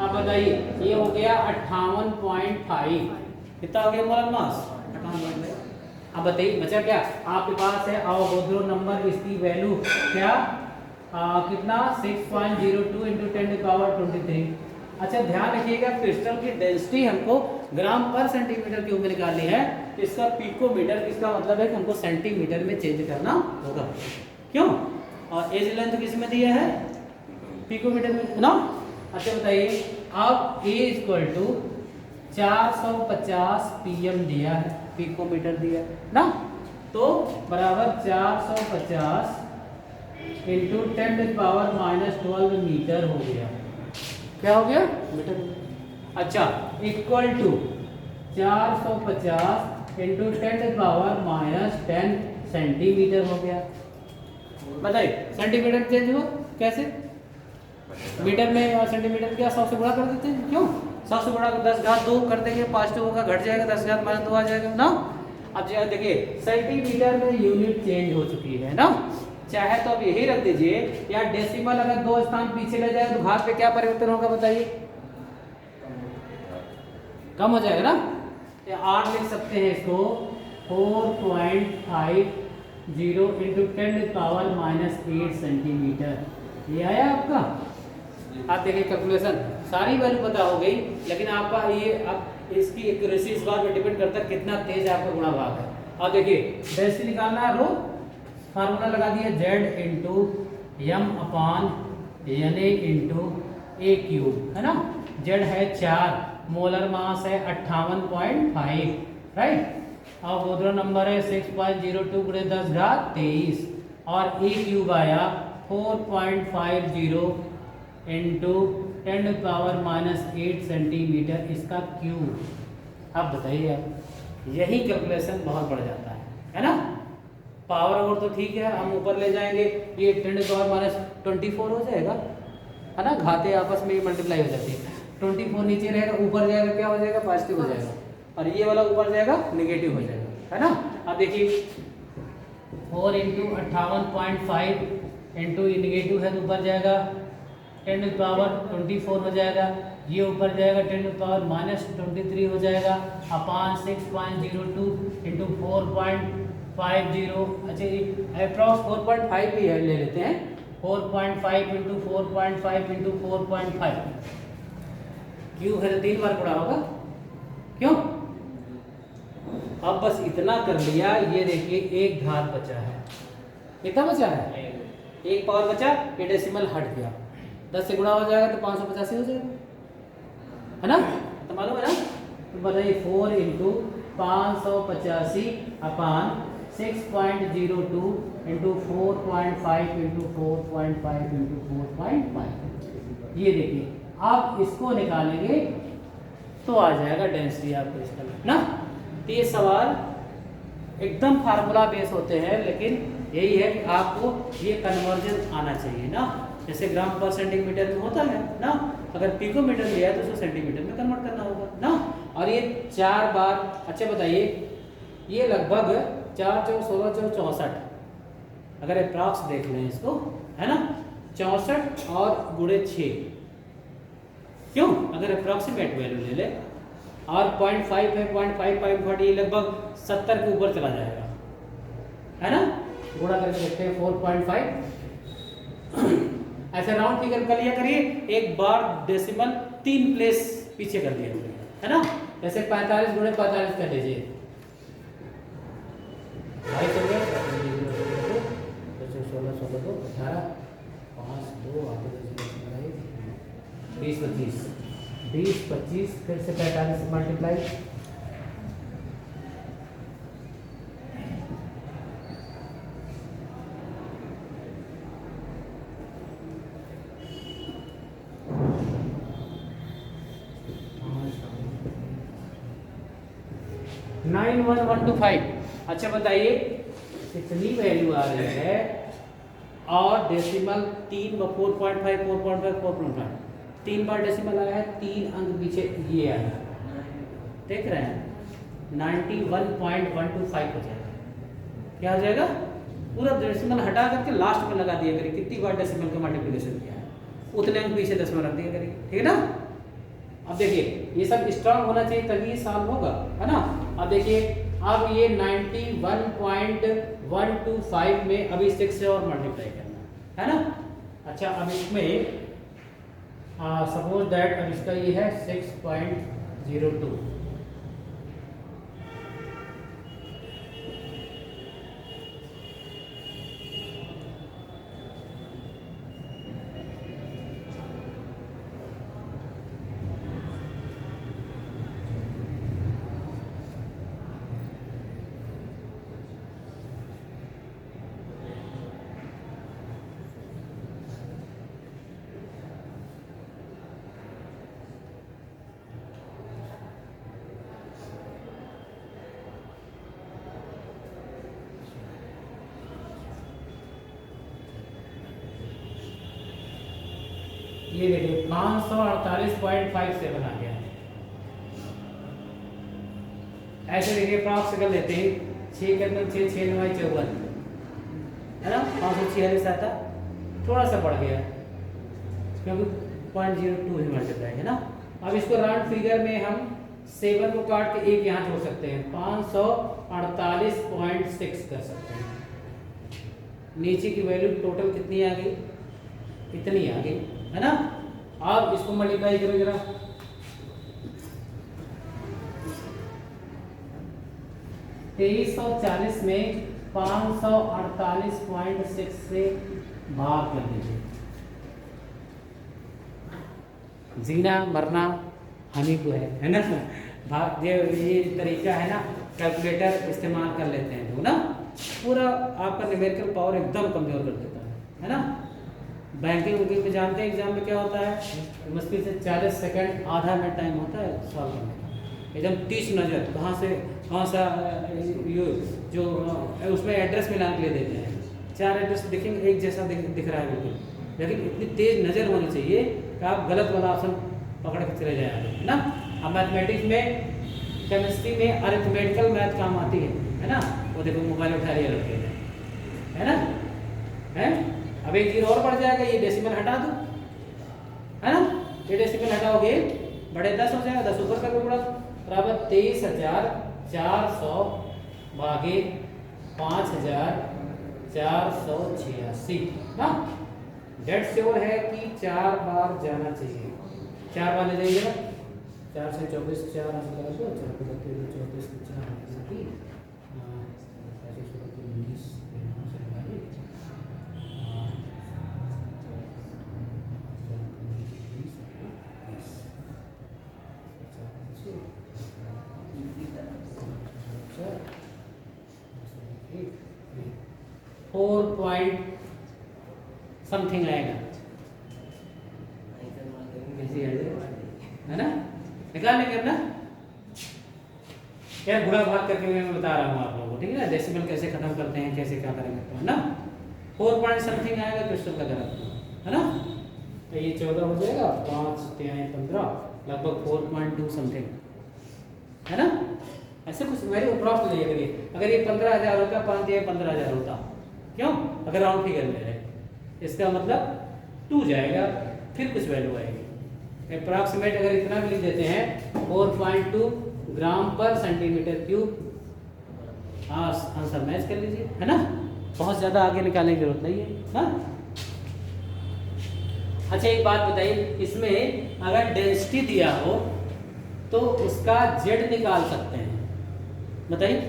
[SPEAKER 1] अब बताइए, ये हो गया 58.5, कितना हो गया मोलर मास? 58। अब बताइए बचा क्या? आपके पास है अवोगाद्रो नंबर, इसकी वैल्यू क्या कितना? 6.02 × 10⁻23। अच्छा ध्यान रखिएगा, क्रिस्टल की डेंसिटी हमको ग्राम पर सेंटीमीटर क्यूब में निकालनी है। इसका पिकोमीटर, इसका मतलब है कि हमको सेंटीमीटर में चेंज करना होगा। क्यों? और एज लेंथ किस में दिया है? पिकोमीटर में ना। अच्छा बताइए, अब A = 450 PM दिया है, पिकोमीटर दिया है ना। तो बराबर 450 इंटू 10⁻⁻12 मीटर हो गया। क्या हो गया? मीटर हो गया। अच्छा, इक्वल टू 450 इंटू 10⁻⁻10 सेंटीमीटर हो गया। बताइए सेंटीमीटर चेंज हुआ कैसे? मीटर में और सेंटीमीटर क्या 100 से गुणा कर देते हैं, क्यों? 100 से गुणा 10 घात 2 कर देंगे, 5 2 होगा, घट जाएगा, 10 घात -2 आ जाएगा ना। अब देखिए सेंटीमीटर में यूनिट चेंज हो चुकी है ना। चाहे तो अब यही रख दीजिए, या डेसिमल अगर 2 स्थान पीछे ले जाए तो घात पे क्या परिवर्तन होगा बताइए? कम हो जाएगा ना। या 8 लिख सकते हैं इसको 4.50 इंटू 10⁻⁸ सेंटीमीटर। ये आया आपका। आप देखिए कैलकुलेशन सारी वैल्यू पता हो गई, लेकिन आपका ये अब इसकी एक्यूरेसी इस बात पे डिपेंड करता है कितना तेज आपका गुणा भाग है। अब देखिए डेंसिटी निकालना है, रो फार्मूला लगा दिया Z into m/Na into a cube, है ना। Z है 4, मोलर मास है 58.5, राइट। और बोधरा नंबर है 6.02 × 10 घात 23 और a क्यूब आया 4.50 इंटू 10⁻⁸ सेंटीमीटर इसका क्यूब। अब बताइए आप, यही कैलकुलेशन बहुत बढ़ जाता है ना। पावर और तो ठीक है, हम ऊपर ले जाएंगे, ये 10⁻24 हो जाएगा, है ना। घाते आपस में मल्टीप्लाई हो जाती है। 24 नीचे रहेगा, ऊपर जाएगा क्या हो जाएगा? पॉजिटिव हो जाएगा, और ये वाला ऊपर जाएगा नेगेटिव हो जाएगा, है ना। अब देखिए 4 इंटू 58.5 इंटू ये नेगेटिव है तो ऊपर जाएगा 10⁻24 हो जाएगा, ये ऊपर जाएगा 10⁻⁻23 हो जाएगा अपान 6.02 इंटू 4.50। अच्छा ये अप्रॉक्स 4.5 भी है, ले लेते हैं 4.5 इंटू 4.5 इंटू 4.5 क्यों है तो 3 बार गुणा होगा, क्यों? अब बस इतना कर लिया। ये देखिए एक घात बचा है, कितना बचा है? एक पावर बचा, ये डेसिमल हट गया, 10 से गुणा हो जाएगा तो 585 हो जाएगा, है ना। तो मालूम है ना। तो बताइए 4 इंटू 585 अपान 6.02 इंटू 4.5 इंटू 4.5 इंटू 4.5। ये देखिए आप इसको निकालेंगे तो आ जाएगा डेंसिटी आपको इसका ना। तो ये सवाल एकदम फार्मूला बेस होते हैं, लेकिन यही है कि आपको ये कन्वर्जन आना चाहिए ना। जैसे ग्राम पर सेंटीमीटर में होता है ना, अगर पिकोमीटर लिया है तो उसको सेंटीमीटर में कन्वर्ट करना होगा ना। और ये 4 बार। अच्छा बताइए ये लगभग 4 4 16 4 64, अगर अप्रॉक्स देख लें इसको, है ना, 64 और गुणे 6, क्यों? अगर अप्रॉक्सीमेट वैल्यू ले ले और 0.5 है, 0.5 ये लगभग 70 के ऊपर चला जाएगा, है ना। गुणा करके देखते हैं 4.5 ऐसे राउंड फिगर कर लिया करिए। एक बार डेसिमल 3 प्लेस पीछे कर दिया, है ना। जैसे 45 गुणे 45 कर लीजिए, 22 हो गया, 16 16 2 18 5 2 20 25 फिर से 45 से मल्टीप्लाई, नाइन 1,125। अच्छा बताइए कितनी वैल्यू आ रही है और डेसिमल 3 4.5 4.5 4.5 3 बार डेसिमल आया है, 3 अंक पीछे ये आया, देख रहे हैं 91.125 हो जाएगा। क्या हो जाएगा? पूरा डेसिमल हटा करके लास्ट में लगा दिया करिए कितनी बार डेसिमल का मल्टीप्लिकेशन किया है, उतने अंक पीछे डेसिमल रख दिया करिए, ठीक है ना। अब देखिए ये सब स्ट्रांग होना चाहिए तभी सॉल्व होगा, है ना। अब देखिए अब ये 91.125 में अभी 6 से और मल्टीप्लाई करना है ना। अच्छा अब इसमें सपोज दैट अब इसका ये है 6.02, ये देखिए 548.57 आ गया। ऐसे देखिए अप्रॉक्स कर लेते हैं, 6 के अंदर 6 6 9 54 है ना, 546 आता, थोड़ा सा बढ़ गया क्योंकि 0.02 ही मल्टीप्लाई है ना। अब इसको राउंड फिगर में हम 7 को काट के एक यहाँ जोड़ सकते हैं, 548.6 कर सकते हैं। नीचे की वैल्यू टोटल कितनी आ गई, इतनी आ गई है ना। अब इसको मल्टीप्लाई करो जरा, 2340 में 548.6 से भाग कर दीजिए। जीना मरना हमी को है ना। भाग ये तरीका है ना, कैलकुलेटर इस्तेमाल कर लेते हैं लोग ना, पूरा आपका न्यूमेरिकल पावर एकदम कमजोर कर देता है ना। बैंकिंग वैंकिंग में जानते हैं एग्जाम में क्या होता है, मुश्किल से 40 सेकंड आधा मिनट टाइम होता है सॉल्व करने का, एकदम 30 नज़र कहाँ सा ये जो उसमें एड्रेस मिलाने के लिए देते हैं, 4 एड्रेस दिखेंगे एक जैसा दिख रहा है बिल्कुल, लेकिन इतनी तेज नज़र होनी चाहिए कि आप गलत वाला ऑप्शन पकड़ के चले जाए है ना। अब मैथमेटिक्स में, केमिस्ट्री में अरिथमेटिकल मैथ काम आती है ना। वो देखो मोबाइल उठा लिया लड़के ने, है ना, है। अब एक जीरो और बढ़ जाएगा, ये डेसिमल हटा दो है ना, ये डेसिमल हटाओगे बड़े 10 हो जाएगा, 10 ऊपर का भी बड़ा बराबर 23,400 भागे 5,486 ना। डेट श्योर है कि 4 बार जाना चाहिए, 4 बार ले जाइएगा, 4 से 24 4 4 24 4 4 पॉइंट समथिंग आएगा है ना, निकाल लेंगे अपना। यार बुरा भाग करके मैं बता रहा हूँ आप लोगों को, ठीक है ना, डेसिमल कैसे खत्म करते हैं, कैसे क्या करेंगे है ना। 4 पॉइंट समथिंग आएगा क्रिस्टल का गलत है ना। तो ये 14 हो जाएगा, 5 3 15 लगभग 4.2 समथिंग है ना। ऐसे कुछ मेरे अप्रॉक्स ले करिए, अगर ये 15,000 होता, 5 या 15,000 होता, क्यों, अगर राउंड फिगर में रहे, इसका मतलब 2 जाएगा, फिर कुछ वैल्यू आएगी। अप्रॉक्सीमेट अगर इतना भी लिख देते हैं 4.2 ग्राम पर सेंटीमीटर क्यूब, आंसर मैच कर लीजिए है ना, बहुत ज़्यादा आगे निकालने की जरूरत नहीं है ना। अच्छा एक बात बताइए, इसमें अगर डेंसिटी दिया हो तो उसका जेड निकाल सकते हैं, बताइए।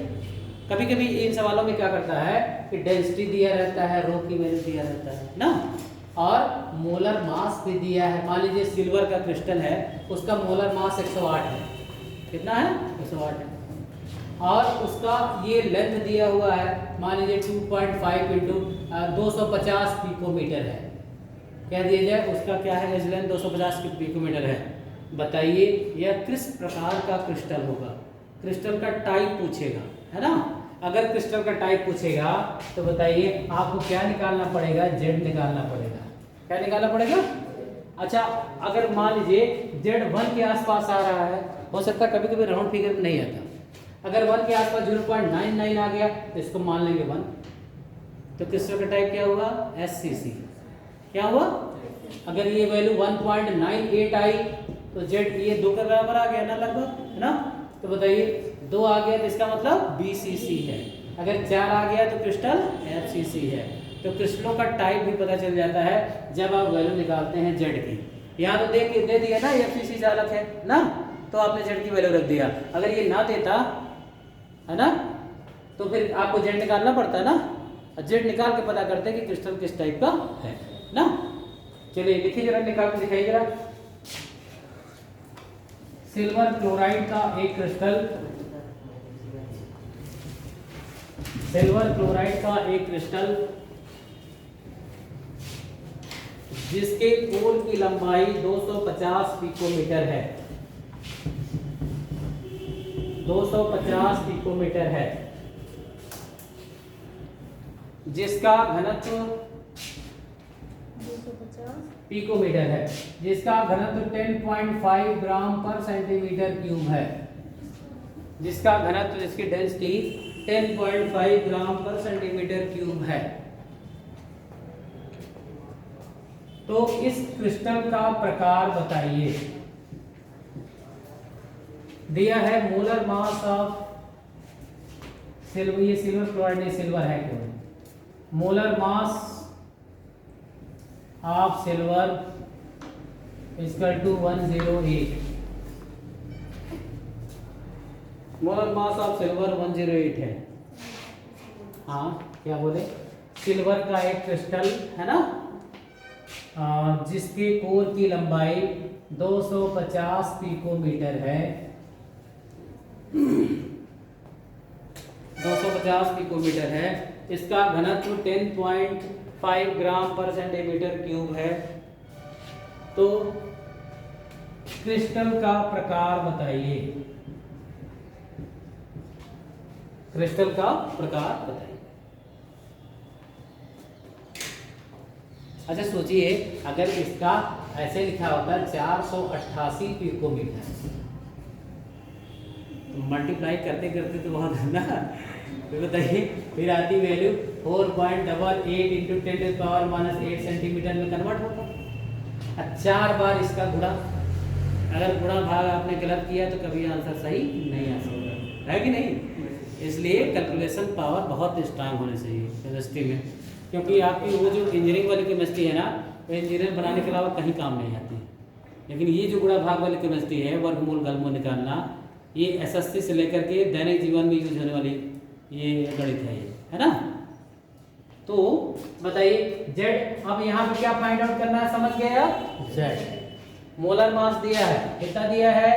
[SPEAKER 1] कभी कभी इन सवालों में क्या करता है कि डेंसिटी दिया रहता है, रो की वैल्यू दिया रहता है ना, और मोलर मास भी दिया है। मान लीजिए सिल्वर का क्रिस्टल है, उसका मोलर मास 108 है, कितना है 108 है, और उसका ये लेंथ दिया हुआ है, मान लीजिए 2.5 इंटू 250 पिकोमीटर है, क्या दिया जाए, उसका क्या है एज लेंथ 250 पिकोमीटर है। बताइए यह किस प्रकार का क्रिस्टल होगा, क्रिस्टल का टाइप पूछेगा है ना। अगर क्रिस्टल का टाइप पूछेगा तो बताइए आपको क्या निकालना पड़ेगा, जेड निकालना पड़ेगा, क्या निकालना पड़ेगा। अच्छा अगर मान लीजिए जेड 1 के आसपास आ रहा है, हो सकता है कभी कभी राउंड फिगर में नहीं आता, अगर 1 के आसपास 0.99 आ गया तो इसको मान लेंगे 1, तो क्रिस्टल का टाइप क्या हुआ, SCC, क्या हुआ। अगर ये वैल्यू 1.98 आई तो जेड ये 2 के बराबर आ गया ना लगभग, है ना। तो बताइए 2 आ गया तो इसका मतलब BCC है, अगर 4 आ गया तो क्रिस्टल FCC है। तो क्रिस्टलों का टाइप भी पता चल जाता है जब आप वैल्यू निकालते हैं जेड की। यहाँ तो दे दिया ना FCC से अलग है ना, तो आपने जेड की वैल्यू रख दिया। अगर ये ना देता है ना तो फिर आपको जेड निकालना पड़ता है ना, जेड निकाल के पता करते हैं कि क्रिस्टल किस टाइप का है ना। चलिए लिखिए जरा, निकाल के दिखाइए जरा। सिल्वर क्लोराइड का एक क्रिस्टल, सिल्वर क्लोराइड का एक क्रिस्टल जिसके कोर की लंबाई 250 पिकोमीटर है, 250 पिकोमीटर है, जिसका घनत्व
[SPEAKER 2] 250
[SPEAKER 1] पिकोमीटर है, जिसका घनत्व 10.5 ग्राम पर सेंटीमीटर क्यूब है, जिसका घनत्व, जिसकी डेंसिटी 10.5 ग्राम पर सेंटीमीटर क्यूब है। तो इस क्रिस्टल का प्रकार बताइए। दिया है मोलर मास ऑफ सिल्वर, ये सिल्वर क्लोराइड नहीं, सिल्वर है क्यों, molar mass of silver equal to 108, molar mass of silver 108 है। हाँ क्या बोले, सिल्वर का एक क्रिस्टल है ना, जिसके कोर की लंबाई 250 पिकोमीटर है, 250 पिकोमीटर है, इसका घनत्व 10.5 ग्राम पर सेंटीमीटर क्यूब है। तो क्रिस्टल का प्रकार बताइए, क्रिस्टल का प्रकार बताइए। अच्छा सोचिए, अगर इसका ऐसे लिखा होता 488 पिकोमीटर, तो मल्टीप्लाई करते करते तो बहुत है ना, तो बताइए फिर आती वैल्यू 4.88 इंटू 10⁻⁻8 सेंटीमीटर में कन्वर्ट होता। 4 बार इसका गुणा, अगर गुणा भाग आपने गलत किया तो कभी आंसर सही नहीं आ सकता है कि नहीं। इसलिए कैलकुलेशन पावर बहुत स्ट्रांग होनी चाहिए केमिस्ट्री में, क्योंकि आपकी वो जो इंजीनियरिंग वाली केमिस्ट्री है ना, वो इंजीनियर बनाने के अलावा कहीं काम नहीं आती। लेकिन ये जो गुणा भाग वाली केमिस्ट्री है, वर्गमूल गलमूल निकालना, ये एसएससी से लेकर के दैनिक जीवन में यूज होने वाली ये गणित है ना। तो बताइए जेड, अब यहाँ पे क्या फाइंड आउट करना है, समझ गए आप। जेड मोलर मास दिया है, कितना दिया है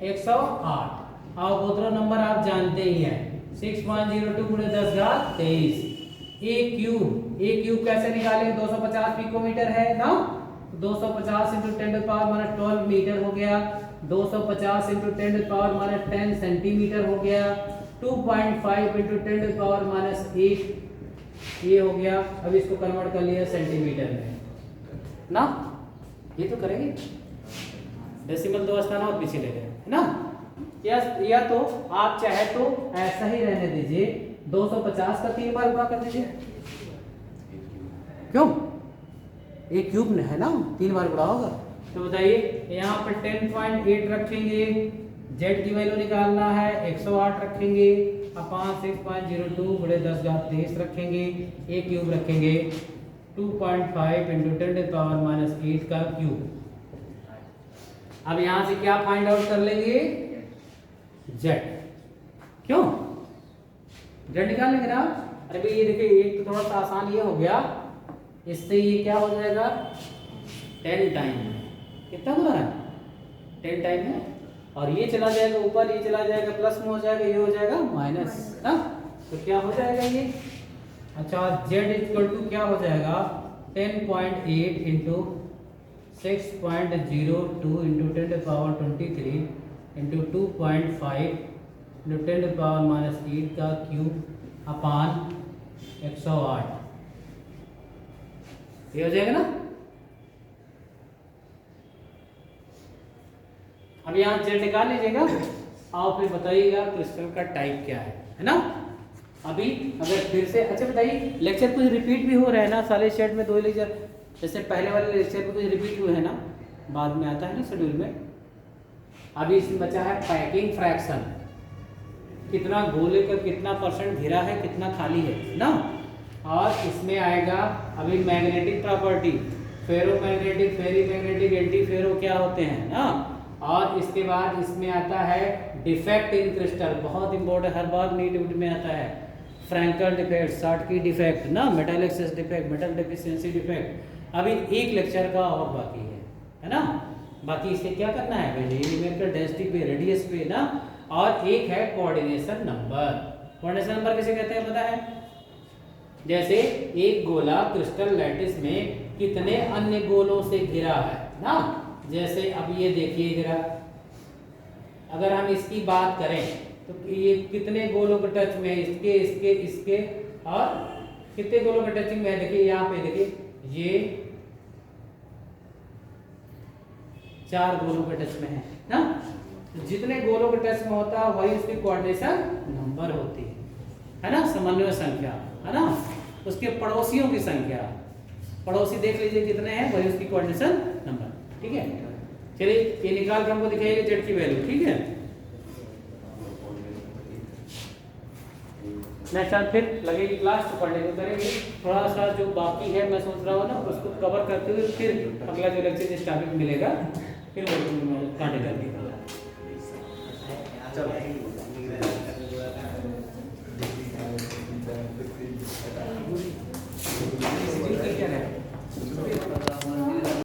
[SPEAKER 1] 108, और गोत्रो नंबर आप जानते ही हैं 6.02 × 10⁻23। ए क्यूब कैसे निकालेंगे, 250 पिकोमीटर है ना, 250 × 10⁻12 मीटर हो गया, 250 × 10⁻10 सेंटीमीटर हो गया, 2.5 × 10⁻8 ये हो गया। अब इसको कन्वर्ट कर लिया सेंटीमीटर में ना, ये तो करेंगे, डेसिमल 2 स्थान और पीछे ले गए है ना। या तो आप चाहे तो ऐसा ही रहने दीजिए, 250 का 3 बार गुणा कर दीजिए, क्यों, एक क्यूब में है ना, 3 बार गुणा होगा। तो बताइए यहाँ पर 10.8 रखेंगे, जेड की वैल्यू निकालना है, 108 रखेंगे, अपान 6.02 × 10⁻23 रखेंगे, ए क्यूब रखेंगे, 2.5 × 10⁻8 का क्यूब। अब यहाँ से क्या फाइंड आउट कर लेंगे, जेड, क्यों जेड निकाल लेंगे ना। अरे भाई ये देखिए, एक तो थोड़ा सा आसान ये हो गया, इससे ये क्या हो जाएगा 10 टाइम, कितना गुना है 10 टाइम है, और ये चला जाएगा ऊपर, ये चला जाएगा प्लस में हो जाएगा, ये हो जाएगा माइनस ना, तो क्या हो जाएगा ये। अच्छा जेड इक्वल टू क्या हो जाएगा 10.8 इंटू 6.02 इंटू 10⁻23 इंटू 2.5 इंटू 10⁻8 का क्यूब अपान 108, ये हो जाएगा ना। अब यहाँ जेड निकाल लीजिएगा और फिर बताइएगा क्रिस्टल का टाइप क्या है ना। अभी अगर फिर से, अच्छा बताइए लेक्चर कुछ रिपीट भी हो रहा है ना, सारे सेट में 2 लेक्चर, जैसे पहले वाले लेक्चर में कुछ रिपीट हुए हैं ना, बाद में आता है ना शेड्यूल में। अभी इसमें बचा है पैकिंग फ्रैक्शन, कितना गोले का कितना % घिरा है, कितना खाली है ना। और इसमें आएगा अभी magnetic property, ferromagnetic, ferrimagnetic, anti ferro क्या होते हैं ना। और इसके बाद इसमें आता है डिफेक्ट इन क्रिस्टल, बहुत इंपॉर्टेंट, हर बार नीट में आता है। फ्रैंकल डिफेक्ट, शॉटकी डिफेक्ट ना, metal access defect, metal deficiency defect. अभी एक लेक्चर का और बाकी है ना। बाकी इसे क्या करना है, न्यूमेरिकल डेंसिटी पे, रेडियस पे ना, और एक है कोऑर्डिनेशन नंबर। कोऑर्डिनेशन नंबर किसे कहते हैं पता है, जैसे एक गोला क्रिस्टल लैटिस में कितने अन्य गोलों से घिरा है ना। जैसे अब ये देखिए जरा, अगर हम इसकी बात करें तो ये कितने गोलों के टच में है, इसके इसके इसके और कितने गोलों के टचिंग में है। देखिए यहाँ पे देखिए, ये 4 गोलों के टच में है ना। तो जितने गोलों के टच में होता है वही उसकी कोऑर्डिनेशन नंबर होती है ना, समन्वय संख्या है ना। उसके पड़ोसियों की संख्या, पड़ोसी देख लीजिए कितने हैं, वही उसकी कोऑर्डिनेशन नंबर, ठीक है। चलिए ये निकाल के हमको दिखाइए जेड की वैल्यू, ठीक है। नेक्स्ट टाइम फिर लगेगी क्लास तो कंटिन्यू करेंगे। थोड़ा सा जो बाकी है मैं सोच रहा हूँ ना उसको कवर करते हुए फिर अगला जो लेक्चर जिस टॉपिक मिलेगा फिर वो कंटिन्यू करेंगे।
[SPEAKER 3] चलो।